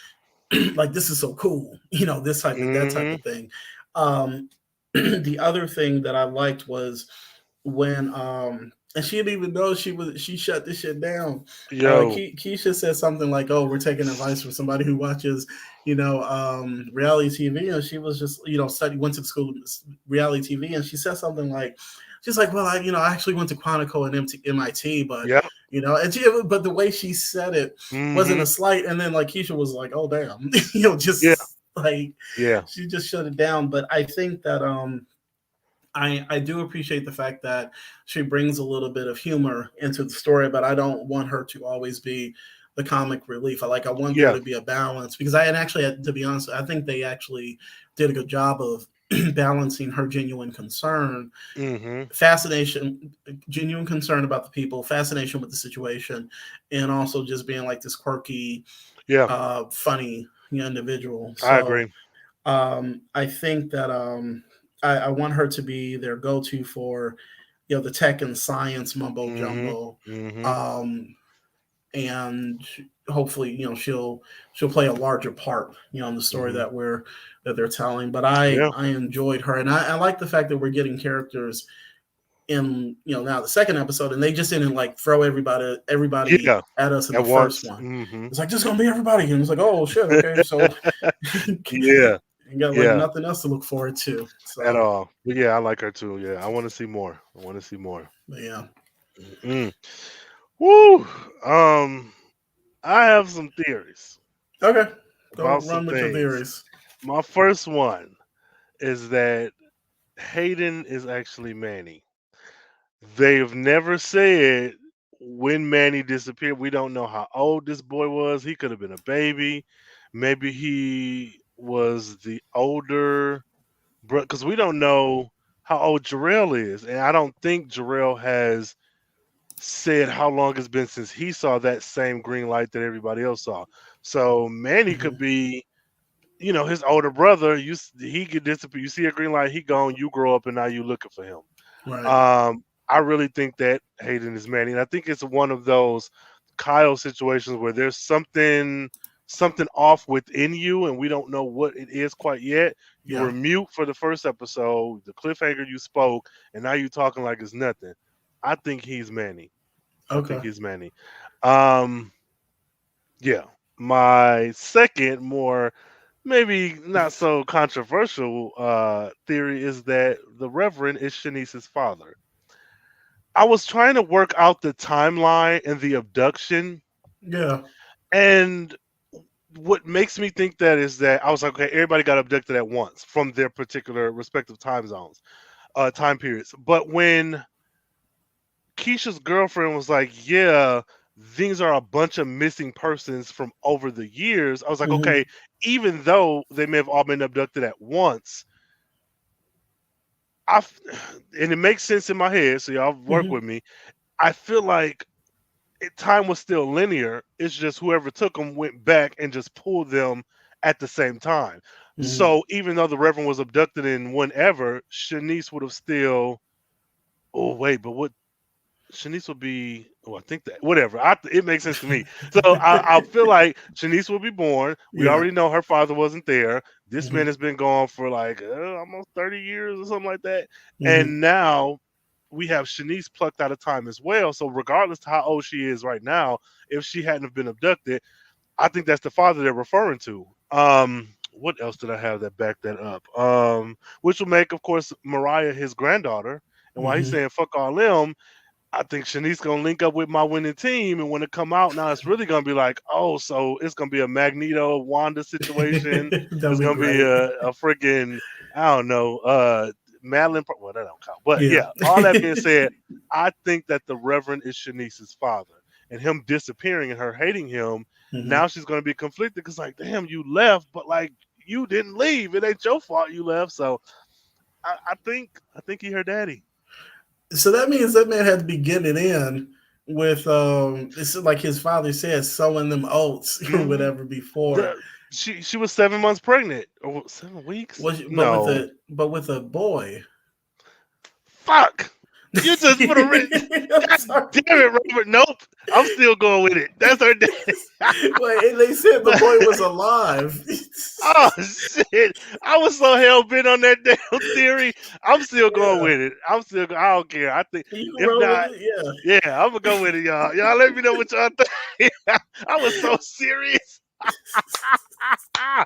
like this is so cool, this type of that type Mhm. of thing. um the other thing that I liked was when and she didn't even know she shut this shit down. Yo. Keisha said something like, "Oh, we're taking advice from somebody who watches, reality TV," and she was just, went to school reality TV, and she said something like, she's like, "Well, I actually went to Quantico and MIT, but." Yep. But the way she said it wasn't a Mhm. slight, and then like Keisha was like, "Oh damn," Yeah. just like Yeah. she just shut it down. But I think that I do appreciate the fact that she brings a little bit of humor into the story, but I don't want her to always be the comic relief. I want there Yeah. to be a balance because to be honest, I think they actually did a good job of. balancing her genuine concern, Mm-hmm. fascination, genuine concern about the people, fascination with the situation, and also just being like this quirky, Yeah, funny individual. I So agree. I think that I want her to be their go-to for the tech and science mumbo Mm-hmm. jumbo, Mm-hmm. um, and hopefully she'll play a larger part in the story Mm-hmm. that they're telling. But I Yeah. I enjoyed her, and I like the fact that we're getting characters in now the second episode, and they just didn't like throw everybody Yeah. at us in the At first once. one. Mm-hmm. It's like this is gonna be everybody, and it's like, oh shit, okay, so you Yeah. got like Yeah. nothing else to look forward to. At So all. But yeah, I like her too. Yeah, I want to see more. I want to see more. yeah, Mm. Woo. Um, I have some theories okay, go about some run with your things. theories. My first one is that Hayden is actually Manny. They've never said when Manny disappeared. We don't know how old this boy was. He could have been a baby. Maybe he was the older brother, because we don't know how old Jarrell is. And I don't think Jarrell has said how long it's been since he saw that same green light that everybody else saw. So Manny could Hmm. be, his older brother. He could disappear. You see a green light, he gone. You grow up, and now you looking for him. Right. I really think that Hayden is Manny, and I think it's one of those Kyle situations where there's something off within you, and we don't know what it is quite yet. You Yeah. were mute for the first episode, the cliffhanger you spoke, and now you're talking like it's nothing. I think he's Manny. I think Okay. he's Manny. Um, yeah. My second, more maybe not so controversial theory is that the Reverend is Shanice's father. I was trying to work out the timeline and the abduction, Yeah. and what makes me think that is that I was like, okay, everybody got abducted at once from their particular respective time zones, time periods. But when Keisha's girlfriend was like, yeah, these are a bunch of missing persons from over the years, I was like, Hmm. okay, even though they may have all been abducted at once, I f- and it makes sense in my head, so y'all work Hmm. with me. I feel like time was still linear. It's just whoever took them went back and just pulled them at the same time. Hmm. So even though the Reverend was abducted in whenever, Shanice would have still. Oh wait, but what Shanice will be. Oh, I think that whatever. It makes sense to me. So I feel like Shanice will be born. We Yeah. already know her father wasn't there. This man Hmm. has been gone for like almost 30 years or something like that. Hmm. And now we have Shanice plucked out of time as well. So regardless to how old she is right now, if she hadn't have been abducted, I think that's the father they're referring to. What else did I have that backed that up? Which will make, of course, Mariah his granddaughter. And while he's Hmm. saying fuck all them, I think Shanice gonna link up with my winning team, and when it come out, now it's really gonna be like, oh, so it's gonna be a Magneto Wanda situation. That'll It's be gonna be great. a freaking I don't know, Madeline. Well, that don't count, but Yeah. yeah. All that being said, I think that the Reverend is Shanice's father, and him disappearing and her hating him. Hmm. Now she's gonna be conflicted because like, damn, you left, but like you didn't leave. It ain't your fault you left. So I think he her daddy. So that means that man had to be getting it in with this is like his father said, sowing them oats or Hmm. whatever before. The she was 7 months pregnant. Or 7 weeks? Was No. but with a boy. Fuck. You just put a I'm God sorry. damn it, Robert. Nope. I'm still going with it. That's her daddy. Wait, and they said the boy was alive. Oh shit. I was so hell bent on that damn theory. I'm still going Yeah, with it. I don't care. I think you can if roll with not, it. Yeah. yeah, I'm gonna go with it, y'all. Y'all let me know what y'all think. I was so serious. I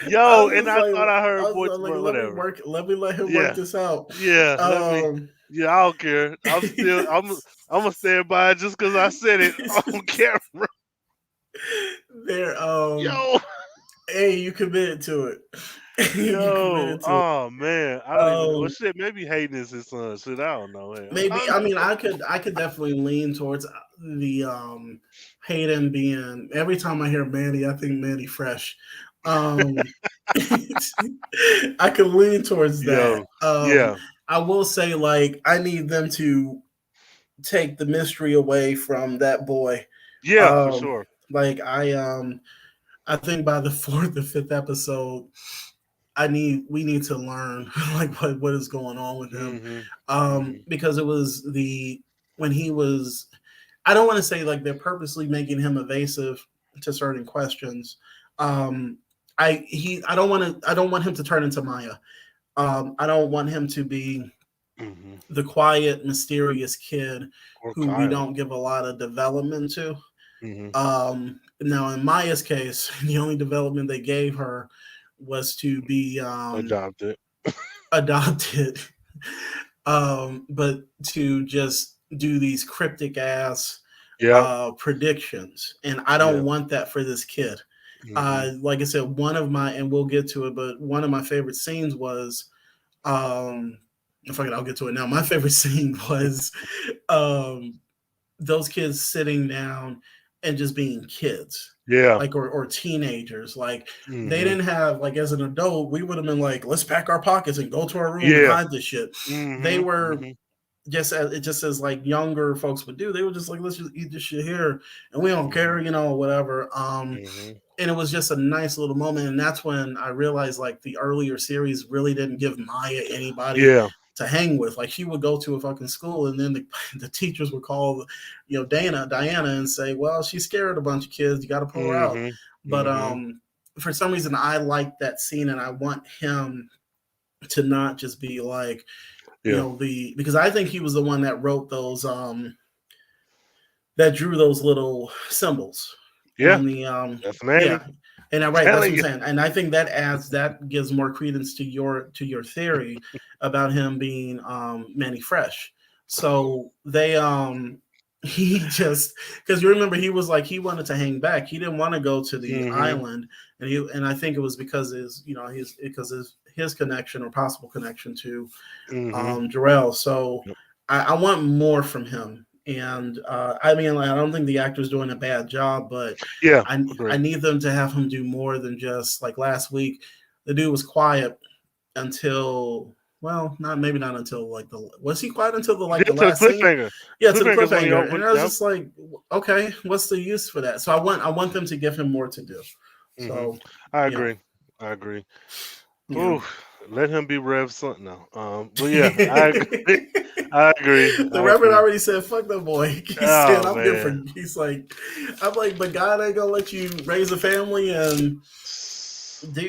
Yo, was and just I like, thought I heard I was boy, like, but let me whatever. work, let him work Yeah. this out. Yeah, let me. Um, Yeah, I don't care. I'm gonna stand by it just because I said it on camera. there, Yo, hey, you committed to it. You yo, committed to it. oh man, I don't even. Well, Um, shit, maybe Hayden is his son. Shit, I don't know. Hell, I maybe don't I mean know. I could definitely lean towards the Hayden being. Every time I hear Manny, I think Manny Fresh. Um, I can lean towards that. Yo, yeah, I will say, like, I need them to take the mystery away from that boy. yeah, for Um, sure. like I think by the fourth or fifth episode, we need to learn like what is going on with him. Mhm, mhm, Because it was when he was, I don't want to say like they're purposely making him evasive to certain questions. Um, I don't want him to turn into Maya. I don't want him to be mhm. the quiet, mysterious kid Or who we Kyle. don't give a lot of development to. Mhm. Now, in Maya's case, the only development they gave her was to be Adopted. adopted, but to just do these cryptic ass Yeah, predictions. And I yeah. don't want that for this kid. Mhm, Like I said, and we'll get to it, but one of my favorite scenes was, um, if I could, I'll get to it now. My favorite scene was um, those kids sitting down and just being kids, yeah. like, or teenagers. Like, they Mhm. didn't have, like, as an adult, we would have been like, let's pack our pockets and go to our room and Yeah. hide this shit. They Mhm, were mhm. just as like younger folks would do. They were just like, let's just eat this shit here, and we don't care, Mhm, whatever. mhm. And it was just a nice little moment, and that's when I realized like the earlier series really didn't give Maya anybody Yeah. to hang with. Like, she would go to a fucking school, and then the teachers would call, Diana, and say, well, she's scared a bunch of kids. You got to pull her out. Mhm, But mhm. for some reason, I like that scene, and I want him to not just be like, Yeah. because I think he was the one that wrote those that drew those little symbols Yeah. on the yeah. Definitely. And right, that's what Telling I'm you. saying. And I think that gives more credence to your theory about him being Manny Fresh. So they he just, because you remember, he was like, he wanted to hang back. He didn't want to go to the Mhm, island, and I think it was because his connection, or possible connection, to mhm. Jarrell. So Yep. I want more from him. And I mean, like, I don't think the actor's doing a bad job, but Yeah. I Agree. need them to have him do more than just like last week. The dude was quiet until, well, not until like was he quiet until Yeah, the to the last scene? cliffhanger. Yeah, to the Cliffhanger's when he cliffhanger. And opened. I was Yep. just like, okay, what's the use for that? So I want them to give him more to do. Mhm. So I you know, agree. I agree. yeah. Ooh, let him be Rev son. No. But yeah, I agree. I agree. The I Reverend agree. already said, "Fuck that boy." He's saying, Oh "I'm man. different." I'm like, but God ain't gonna let you raise a family. And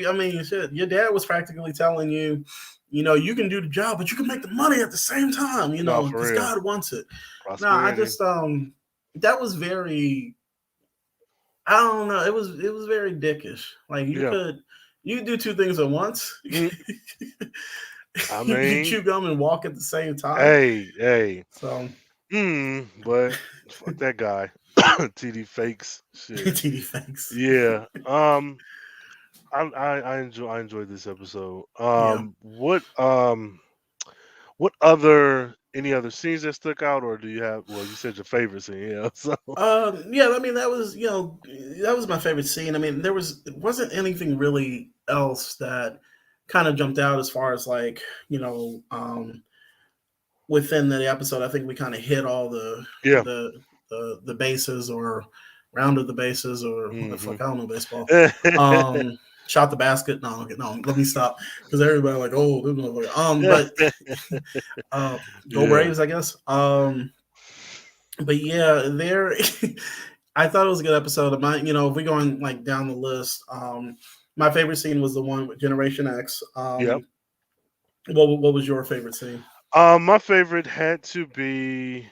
I mean, shit, your dad was practically telling you, you can do the job, but you can make the money at the same time, No, for because real. God wants it. No, I Prosperity. just that was very, I don't know. It was very dickish. Like, Yeah. you could do two things at once. Mm, I You can mean, chew gum and walk at the same time. hey, hey. So But fuck that guy. TD fakes. Shit. TD thanks. Yeah. I enjoyed this episode. Yeah. What other any other scenes that stuck out, or do you have? Well, you said your favorite scene, yeah. So Yeah, I mean, that was my favorite scene. I mean, it wasn't anything really else that kind of jumped out as far as like, within the episode. I think we kind of hit all yeah. the bases, or rounded the bases, or what the Hmm. fuck, I don't know baseball. Shot the basket. No, okay, no, let me stop, because everybody like, oh, this motherfucker. But go Yeah. Braves, I guess. But yeah, there. I thought it was a good episode. Of my, if we going like down the list, my favorite scene was the one with Generation X. Yep. What was your favorite scene? My favorite had to be.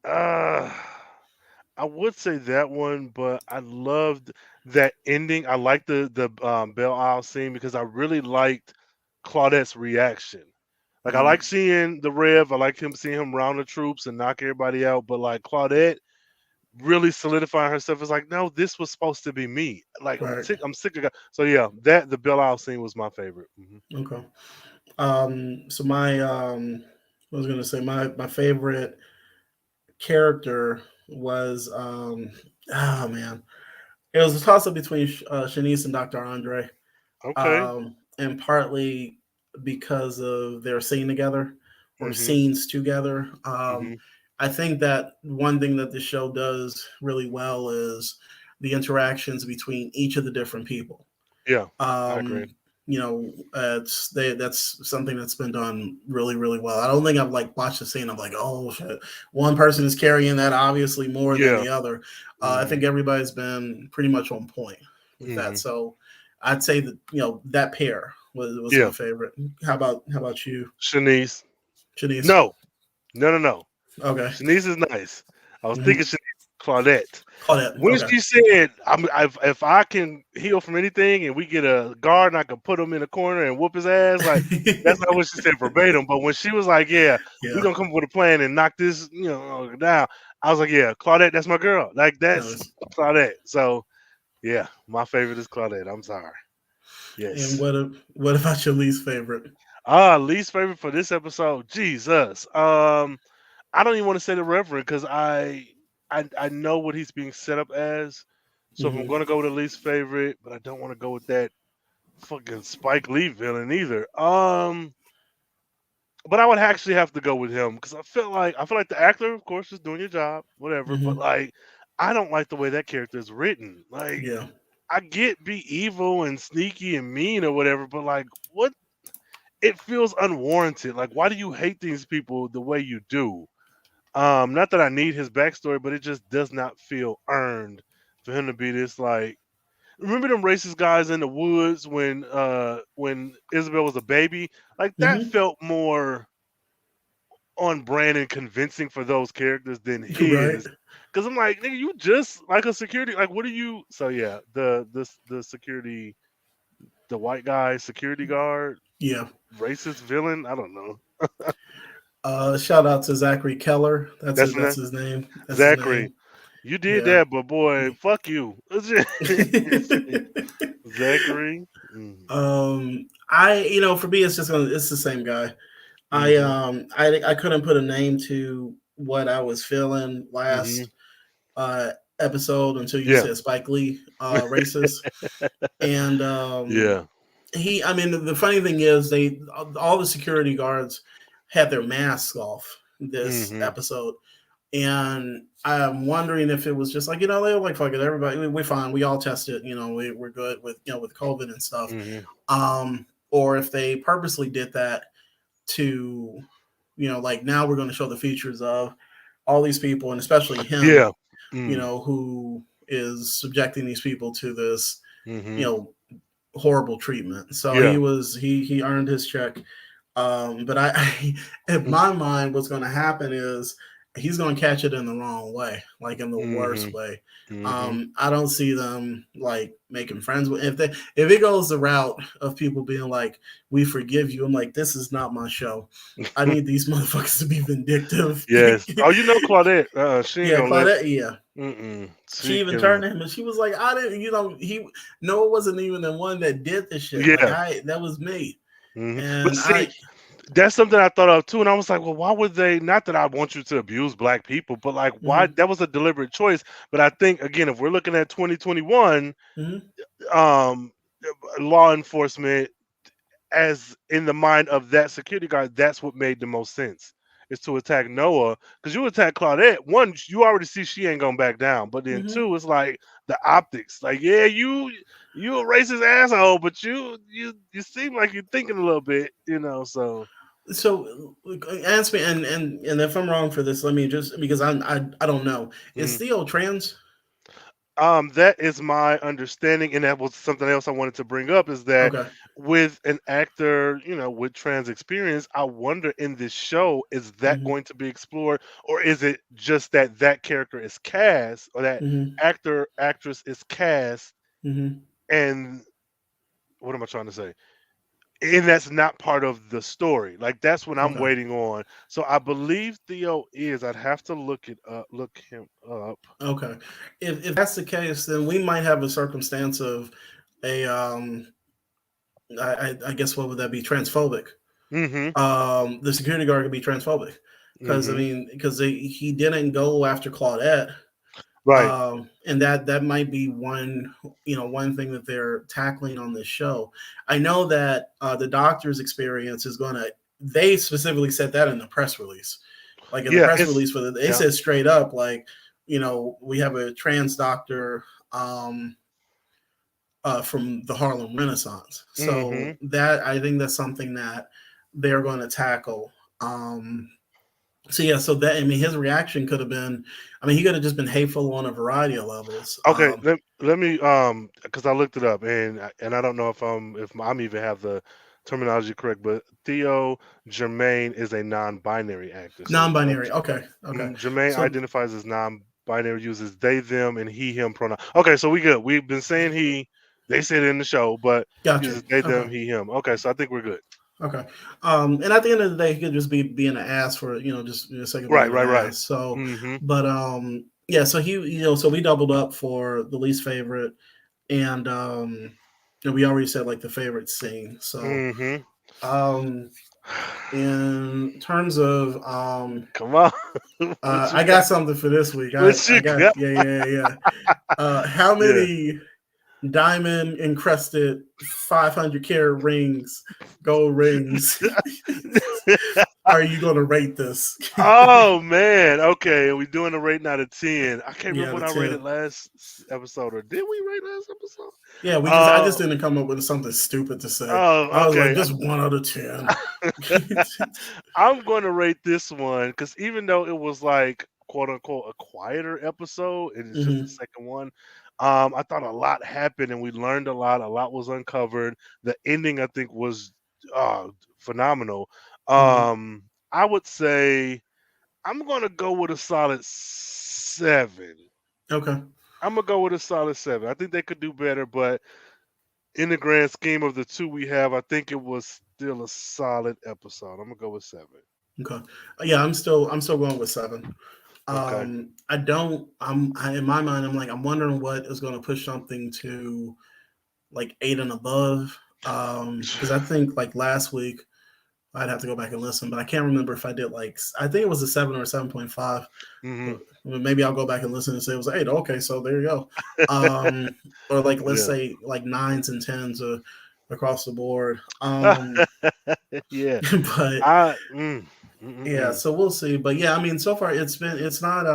Uh, I would say that one, but I loved that ending. I liked the Belle Isle scene because I really liked Claudette's reaction. Like I Mm, like seeing the Rev. I like him seeing him round the troops and knock everybody out. But like Claudette really solidifying herself is like, no, this was supposed to be me. Like right. I'm sick of God. So yeah, that the Belle Isle scene was my favorite. Hmm. Okay. So I was gonna say my favorite character was oh man, it was a toss up between Shanice and Dr. Andre. Okay. And partly because of their scene together or Mhm. scenes together. Mhm. I think that one thing that the show does really well is the interactions between each of the different people. Yeah, I agree. Um, that's something that's been done really, really well. I don't think I've like watched the scene. I'm like, oh shit, one person is carrying that obviously more than Yeah. the other. I Mhm. think everybody's been pretty much on point with that. Mhm. So I'd say that that pair was my Yeah. favorite. How about you, Shanice. Shanice? No. No. No. No. Okay. Shanice is nice. I was Mm-hmm. thinking Shanice Claudette. Claudette. When Okay. she said, if I can heal from anything and we get a guard and I can put him in a corner and whoop his ass," like that's not what she said verbatim. But when she was like, "Yeah, we Yeah. gonna come up with a plan and knock this, down," I was like, "Yeah, Claudette, that's my girl. Like That that's was. Claudette." So yeah, my favorite is Claudette. I'm sorry. And Yes. what about your least favorite? Least favorite for this episode. Jesus. I don't even want to say the Reverend because I know what he's being set up as. So if I'm Mm-hmm. gonna go with the least favorite, but I don't want to go with that fucking Spike Lee villain either. But I would actually have to go with him because I feel like the actor, of course, is doing your job, whatever. But Mm-hmm. like, I don't like the way that character is written. Like, Yeah. I get be evil and sneaky and mean or whatever, but like, what? It feels unwarranted. Like, why do you hate these people the way you do? Not that I need his backstory, but it just does not feel earned for him to be this like. Remember them racist guys in the woods when Isabel was a baby? Like that Mm-hmm. felt more on brand and convincing for those characters than Right. his. Cause I'm like, nigga, you just like a security. Like, what are you? So yeah, the security, the white guy security guard, Yeah. racist villain. I don't know. Shout out to Zachary Keller. That's That's it. the That's name. his name. That's his Zachary. name. You did Yeah. that, but boy, fuck you. Zachary. Mm. For me, it's the same guy. Mhm. I couldn't put a name to what I was feeling Mhm. last uh episode until you Yeah. said Spike Lee, racist, and Yeah. he. I mean, the funny thing is, all the security guards had their masks off this Mhm. episode, and I'm wondering if it was just like they were like, fuck it, everybody, we're fine, we all tested, we're good with with COVID and stuff, Mhm. or if they purposely did that to like now we're going to show the features of all these people and especially him, Yeah. Mm. who is subjecting these people to this you Mhm. know horrible treatment. So Yeah. he earned his check. But in my mind, what's going to happen is he's going to catch it in the wrong way, like in the worst Mhm. way. Mhm. I don't see them like making friends with if it goes the route of people being like, "We forgive you." I'm like, this is not my show. I need these motherfuckers to be vindictive. Yes. Oh, you know Claudette. She ain't Yeah, gonna let. Claudette. Yeah, Mm-mm. she She even can. turned to him and she was like, I didn't, he, Noah wasn't even the one that did the shit. Like, Yeah. that was me. But And see, that's something I thought of too, and I was like, well, why would they? Not that I want you to abuse black people, but like, why? mhm, That was a deliberate choice. But I think again, if we're looking at 2021, mhm, um, law enforcement as in the mind of that security guard, that's what made the most sense. Is to attack Noah because you attack Claudette. One, you already see she ain't gonna back down. But then mhm. two, it's like the optics. Like, yeah, you a racist asshole, but you seem like you're thinking a little bit, So So ask me, and if I'm wrong for this, let me just because I don't know. Is mhm. Theo trans? That is my understanding, and that was something else I wanted to bring up. Is that Okay. with an actor, with trans experience, I wonder in this show, is that Hmm. going to be explored, or is it just that that character is cast, or that Hmm. actress is cast, Hmm. and what am I trying to say? And that's not part of the story. Like that's what I'm Okay. waiting on. So I believe Theo is. I'd have to look him up. Okay. If that's the case, then we might have a circumstance of a I guess what would that be? Transphobic. Mm-hmm. The security guard could be transphobic because I Mm-hmm. mean because he didn't go after Claudette. Right. And that might be one, one thing that they're tackling on this show. I know that the doctor's experience is going to. They specifically said that in the press release, like in the Yeah. press It's release for they yeah. said straight up, like, we have a trans doctor. From the Harlem Renaissance. So Mm-hmm. that, I think that's something that they're going to tackle. So yeah, so that, I mean, his reaction could have been, I mean, he could have just been hateful on a variety of levels. Okay, let me because I looked it up and I don't know if I'm even have the terminology correct, but Theo Germain is a non-binary actor. So Non-binary. Okay, okay. Germain So identifies as non-binary, uses they them and he him pronoun. Okay, so we good. We've been saying he, they said it in the show, but gotcha. uses they Okay, them he him. Okay, so I think we're good. okay. And at the end of the day, he could just be being an ass for, just for the sake of Right, being an right, right. ass. So, Mm-hmm. but yeah. So he, so we doubled up for the least favorite, and we already said like the favorite scene. So Mm-hmm. um in terms of Come on. What you I got? got something for this week. I What I you got, got? yeah. How Yeah. many diamond encrusted 500 carat rings, gold rings, are you going to rate this? Oh man, okay. We're doing a rating out of 10. I can't Yeah, remember the what I rated 10. last episode, or did we rate last episode? Yeah, I Uh just didn't come up with something stupid to say. oh, I was like, okay. just 1 out of 10. I'm going to rate this one because even though it was like quote unquote a quieter episode, it is just the Hmm. second one. I thought a lot happened and we learned a lot. A lot was uncovered. The ending, I think, was uh, phenomenal. Hmm. Um, I would say I'm gonna go with a solid 7. Okay. I'm gonna go with a solid 7. I think they could do better, but in the grand scheme of the two we have, I think it was still a solid episode. I'm gonna go with 7. Okay. Yeah, I'm still going with 7. Okay. I don't. In my mind, I'm like, I'm wondering what is going to push something to like 8 and above. Because I think like last week I'd have to go back and listen, but I can't remember if I did like, I think it was a 7 or a 7.5. Hmm. Maybe I'll go back and listen and say it was 8. Okay, so there you go. Um, or like, let's Yeah. say like 9s and 10s across the board. Um, Yeah. but I yeah, so we'll see. But yeah, I mean, so far it's not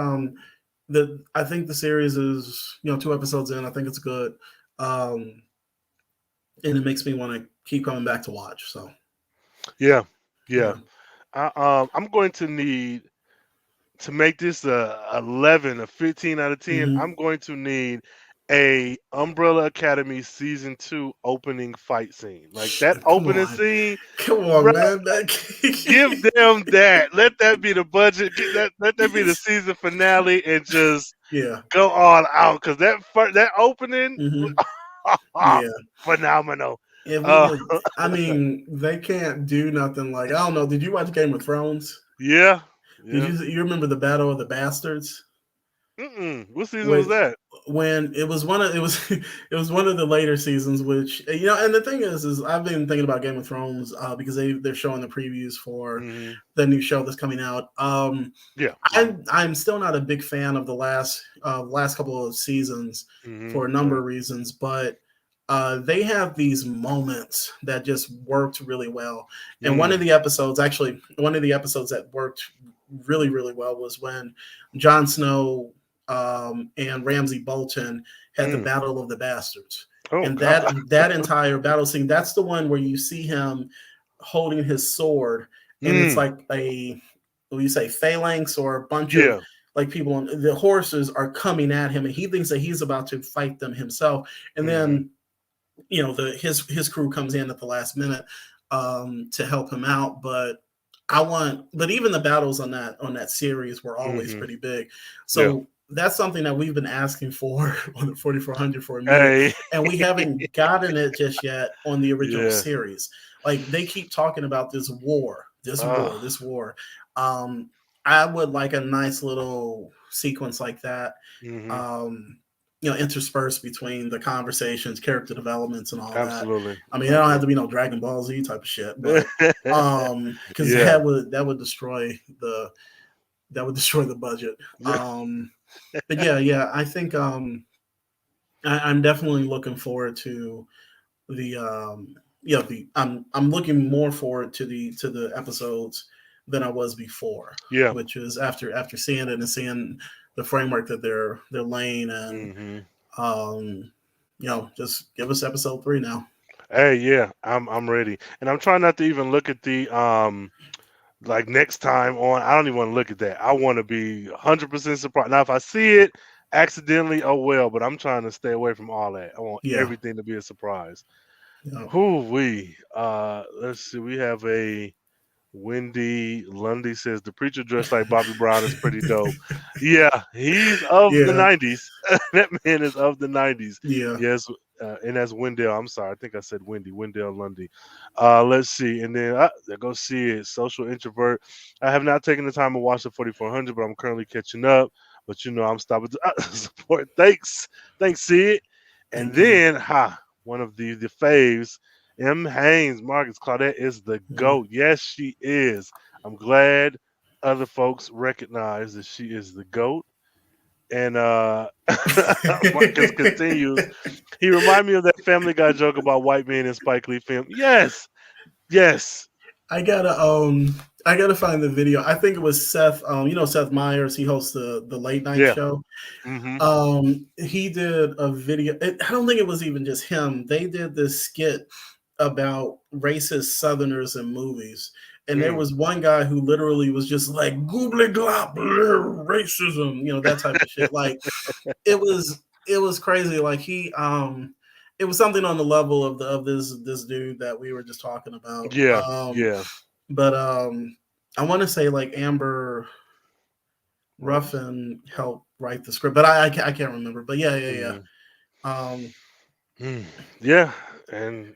I think the series is, 2 episodes in. I think it's good. Um, and it makes me want to keep coming back to watch. So yeah. Yeah. yeah. I'm going to need to make this a 11, a 15 out of 10. Hmm. I'm going to need a Umbrella Academy season 2 opening fight scene. Like that Come opening on, scene, come bro. on, man. Give them that. Let that be the budget. Get that. Let that be the season finale, and just Yeah. go all out. Cause that opening, Hmm. Yeah. phenomenal. If we Uh, could, I mean, they can't do nothing like, I don't know. Did you watch Game of Thrones? yeah, Did yeah. you remember the Battle of the Bastards? What season was When that? when it was it was one of the later seasons, which, and the thing is I've been thinking about Game of Thrones because they're showing the previews for Hmm. the new show that's coming out. Yeah. I'm still not a big fan of the last couple of seasons for a number Right. of reasons, but they have these moments that just worked really well. And Mm. one of the episodes that worked really, really well was when Jon Snow and Ramsay Bolton had the Mm. Battle of the Bastards. Oh And God. that entire battle scene, that's the one where you see him holding his sword, and it's Mm. like what do you say, phalanx, or a bunch of Yeah. like people on the horses are coming at him, and he thinks that he's about to fight them himself. And Hmm. then, his crew comes in at the last minute to help him out. But even the battles on that series were always Hmm. pretty big. Yeah. So that's something that we've been asking for on the 4400 for a minute, Hey. and we haven't gotten it just yet on the original Yeah. series. Like, they keep talking about this war, this Uh, war, this war. Um, I would like a nice little sequence like that, hmm. um, interspersed between the conversations, character developments, and all that. Absolutely. I mean, it I don't agree. have to be no Dragon Ball Z type of shit, but because Yeah. that would destroy the that would destroy the budget. Yeah. But yeah, I think I'm definitely looking forward to the the I'm looking more forward to the episodes than I was before, Yeah. which is after seeing it and seeing the framework that they're laying, and Hmm. um just give us episode 3 now. Hey, yeah, I'm ready, and I'm trying not to even look at the like next time on. I don't even want to look at that. I want to be 100% surprised. Now, if I see it accidentally, oh well. But I'm trying to stay away from all that. I want Yeah, everything to be a surprise. yeah. Who we? Let's see. We have a Wendy Lundy says the preacher dressed like Bobby Brown is pretty dope. Yeah, he's of the Yeah, '90s. That man is of the '90s. yeah. Yes, and that's Wendell. I'm sorry, I think I said Wendy. Wendell Lundy. Let's see, and then there go see it. Social introvert. I have not taken the time to watch the 4400, but I'm currently catching up. But I'm stopping to support. Thanks, Sid. And Thank you. then one of the faves. M. Haynes, Marcus Claudette is the Yeah. GOAT. Yes, she is. I'm glad other folks recognize that she is the GOAT. And Marcus continues. He reminded me of that Family Guy joke about white men in Spike Lee film. Yes, yes, I gotta I gotta find the video. I think it was Seth. Seth Meyers. He hosts the late night yeah. show. Mm-hmm. He did a video. I don't think it was even just him. They did this skit about racist Southerners in movies. And there Mm. was one guy who literally was just like goobly glop racism, that type of shit. Like it was crazy. Like it was something on the level of this dude that we were just talking about. Yeah, yeah. But I want to say like Amber Rose. Ruffin helped write the script, but I can't remember. But yeah. Mm. Um, Mm. Yeah, and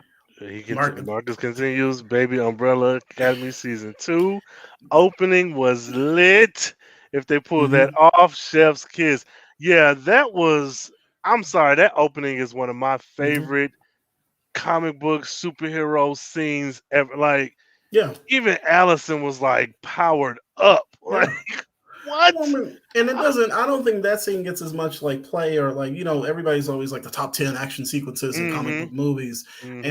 Mark. Marcus continues. Baby Umbrella Academy season 2 opening was lit. If they pull that Mhm. off, Chef's Kiss. Yeah, that was. I'm sorry, that opening is one of my Mhm. favorite comic book superhero scenes ever. Like Yeah, even Allison was like powered up. Like yeah. what? Well, I mean, and it doesn't. I don't think that scene gets as much like play or like everybody's always like the top 10 action sequences in comic Mm-hmm. book movies, Mm-hmm.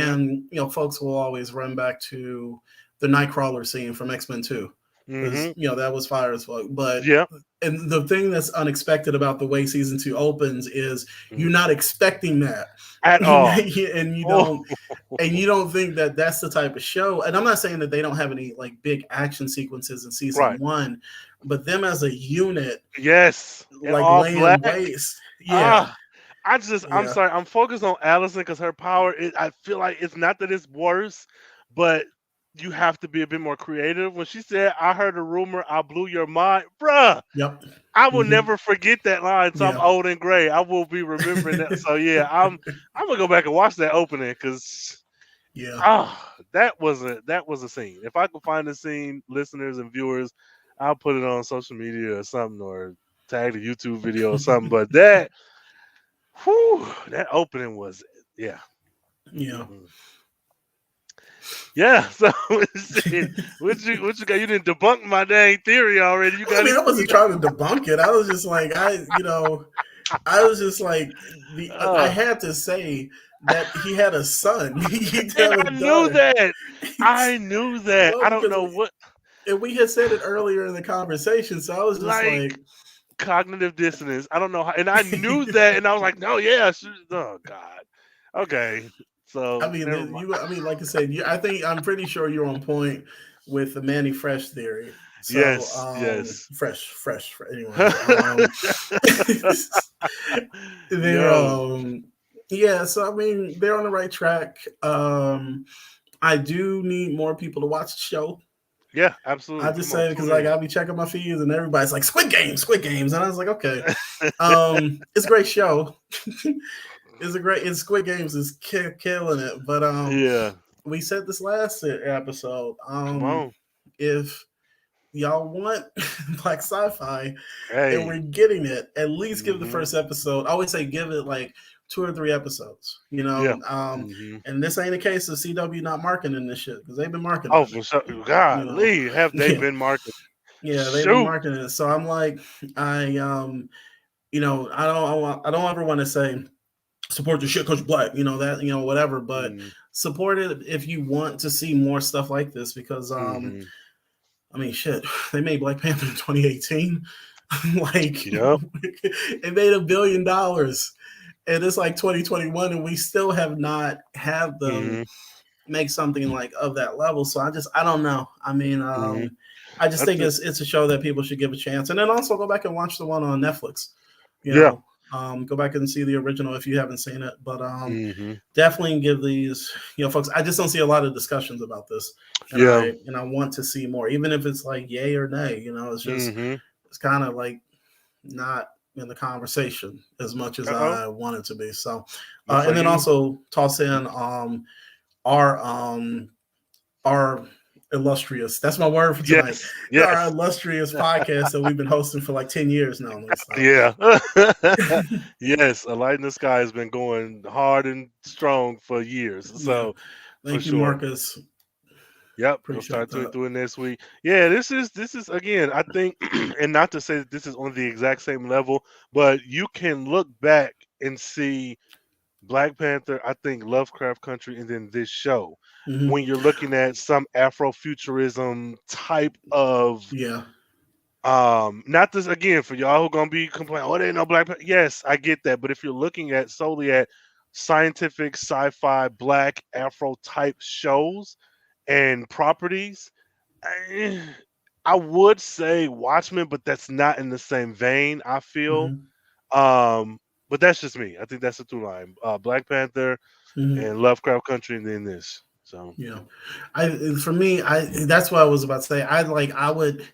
and folks will always run back to the Nightcrawler scene from X-Men 2 because Mm-hmm. that was fire as fuck. But Yep. and the thing that's unexpected about the way season 2 opens is you're Mm. not expecting that, At all. and Oh, you don't think that that's the type of show. And I'm not saying that they don't have any like big action sequences in season right. 1, but them as a unit Yes, and like all laying black. waste. Yeah, Ah, I'm yeah, sorry. I'm focused on Allison because her power. I feel like it's not that it's worse, but you have to be a bit more creative. When she said, "I heard a rumor, I blew your mind," bruh, yep, I will hmm, never forget that line. So I'm yeah, old and gray. I will be remembering that. So yeah, I'm gonna go back and watch that opening because yeah. that was a scene. If I could find the scene, listeners and viewers, I'll put it on social media or something, or tag the YouTube video or something. But that opening was, yeah. Yeah. Mm-mm. Yeah. So shit, what you got? You didn't debunk my dang theory already. You I got mean, it. I wasn't trying to debunk it. I was just like, I was just like, I Uh, had to say that he had a son. He didn't and have a I knew daughter. that. I knew that. Well, I don't because know what, and we had said it earlier in the conversation, so I was just like like, cognitive dissonance. I don't know how, and I knew that, and I was like, no, yeah. Oh God. Okay. I So mean, never mind. I mean, like I said, I'm pretty sure you're on point with the Manny Fresh theory. So, Yes. Yes. fresh. Anyway, they're Yo. yeah. So I mean, they're on the right track. I do need more people to watch the show. Yeah. I Absolutely. just Come on. say because Tune like in. I'll be checking my feeds and everybody's like Squid Games, and I was like, okay, it's a great show. It's Squid Games is killing it, but Yeah. we said this last episode. Come on. If y'all want black sci-fi and we're Hey. getting it, at least give the Mm-hmm. first episode. I always say give it like 2 or 3 episodes, Yeah. Mm-hmm. and this ain't a case of CW not marketing this shit because they've been marketing Oh, it. for sure. You know, Golly, have they yeah, been marketing? Yeah, they've been Shoot. marketing it. So I'm like, I I don't ever want to say support the shit coach black, that, whatever, but Mm, support it if you want to see more stuff like this because mm-hmm. I mean shit, they made Black Panther in 2018. Like Yep. it made $1 billion and it's like 2021 and we still have not had them Mm-hmm. make something like of that level. So I don't know. I mean, Mm-hmm. I just I think think. it's a show that people should give a chance, and then also go back and watch the one on Netflix. You Yeah. know, go back and see the original if you haven't seen it. But Mm-hmm. definitely give these, folks. I just don't see a lot of discussions about this, and Yeah. I want to see more, even if it's like yay or nay. It's just Mm-hmm. it's kind of like not in the conversation as much as Uh-oh. I want it to be. So, Looks and like then you. also toss in our um our illustrious, that's my word for tonight, Yes. our Yes. illustrious podcast that we've been hosting for like 10 years now. Let me stop. Yeah. Yes. A Light in the Sky has been going hard and strong for years. Yeah, So for thank you, sure. Marcus. Yep, we'll Appreciate start that. doing next week. Yeah, this is again. I think, and not to say that this is on the exact same level, but you can look back and see Black Panther. I think Lovecraft Country, and then this show. Hmm. When you're looking at some Afrofuturism type of, Yeah. not this again for y'all who gonna be complaining, oh, they ain't no Black Panther. Yes, I get that, but if you're looking at solely at scientific, sci-fi, Black Afro type shows and properties, I, I would say Watchmen, but that's not in the same vein, I feel. Hmm. Um, but that's just me. I think that's the through line. Black Panther Hmm. and Lovecraft Country, and then this. So, Yeah, I for me, I that's what I was about to say. I would,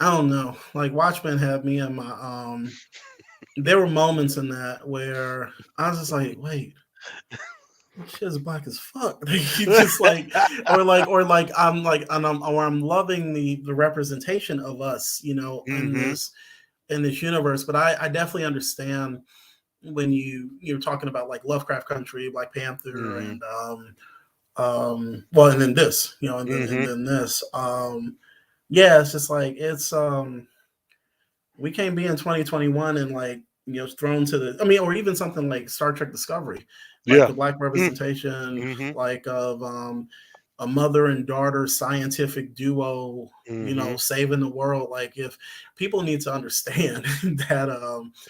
I don't know, like Watchmen had me in my there were moments in that where I was just like, wait, this shit is black as fuck. You just like, or like I'm loving the representation of us, hmm in this universe. But I definitely understand when you're talking about like Lovecraft Country, Black Panther, hmm and well, and then this, and hmm then this, yeah, it's just like we can't be in 2021 and like thrown to the, I mean, or even something like Star Trek Discovery, like yeah, the black representation, mm-hmm. like of a mother and daughter scientific duo, hmm saving the world. Like if people need to understand that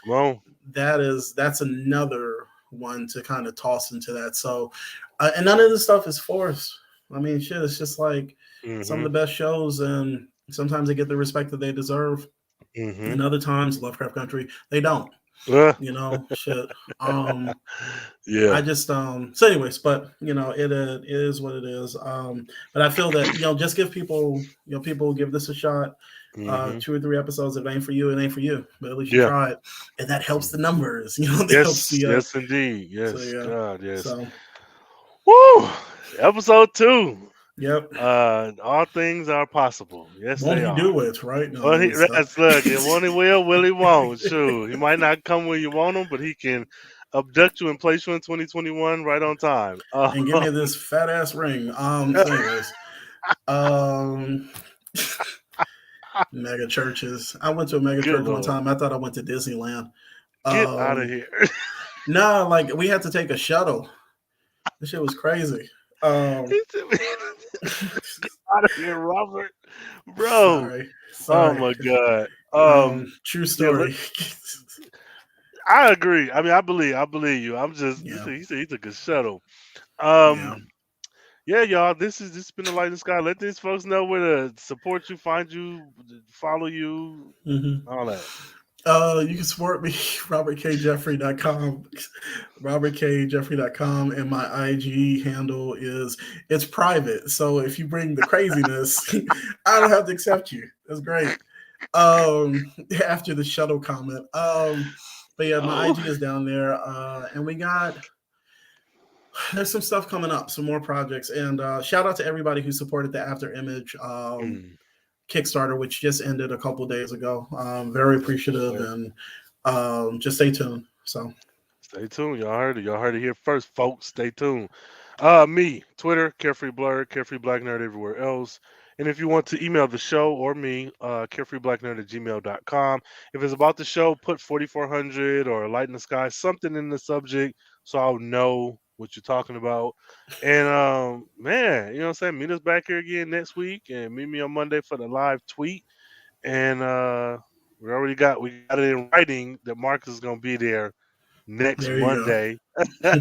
Come on. that's another one to kind of toss into that. So and none of this stuff is forced. I mean, shit, it's just like some of hmm the best shows, and sometimes they get the respect that they deserve, hmm and other times Lovecraft Country they don't. Uh, Shit. Um, I yeah. just so anyways, but it is what it is. But I feel that just give people, people give this a shot. hmm 2 or 3 episodes. If it ain't for you, it ain't for you. But at least you Yeah. tried, and that helps the numbers. That helps Yes. the Yes, indeed. so Yes. yeah. God. Yes. So Woo! Episode 2. yep. All things are possible. Yes, Won't they he are. do it? Right? No, Well, let me stop. that's look. It won't he will he won't. Sure, he might not come when you want him, but he can abduct you and place you in 2021 right on time. And give me this fat ass ring. So anyways, um, mega churches. I went to a mega Good church one lord, time. I thought I went to Disneyland. get out of Um, here! nah, like we had to take a shuttle. This shit was crazy. Um, He said, get out of here, Robert, bro. sorry, Oh sorry. my god. True Yeah, story. I agree. I mean, I believe you. I'm just. Yeah, He said he took a shuttle. yeah. Um, yeah, y'all. This has been the Light in the Sky. Let these folks know where to support you, find you, follow you, Hmm. all that. You can support me, robertkjeffrey.com, robertkjeffrey.com, and my IG handle is it's private. So if you bring the craziness, I don't have to accept you. That's great. After the shuttle comment. But yeah, my Oh. IG is down there. And we got there's some stuff coming up, some more projects. And shout out to everybody who supported the After Image Mm, Kickstarter, which just ended a couple days ago. Very yes, appreciative, sir. and just stay tuned. So, Stay tuned. Y'all heard it. Y'all heard it here first, folks. Stay tuned. Me, Twitter, Carefree Blur, Carefree Black Nerd everywhere else. And if you want to email the show or me, carefreeblacknerd at gmail.com. If it's about the show, put 4400 or Light in the Sky, something in the subject so I'll know what you're talking about. And man, you know what I'm saying? Meet us back here again next week and meet me on Monday for the live tweet. And we got it in writing that Marcus is gonna be there next There you Monday. go.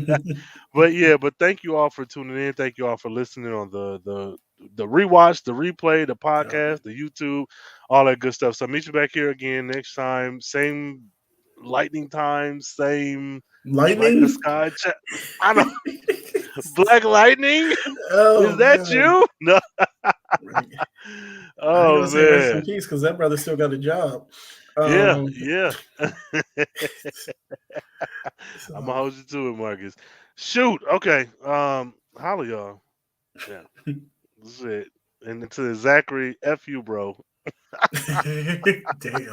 But yeah, but thank you all for tuning in. Thank you all for listening on the rewatch, the replay, the Yeah. podcast, the YouTube, all that good stuff. So meet you back here again next time. Same lightning time, same light in the Lightning. sky. I know Black Lightning. Is Oh that man. you? No. Right. I ain't Oh gonna say rest man. in peace because that brother still got a job. Yeah, Um, yeah. I'm gonna so hold you to it, Marcus. Shoot. Okay. Holla y'all. Yeah. That's it. And to Zachary, F you, bro. damn.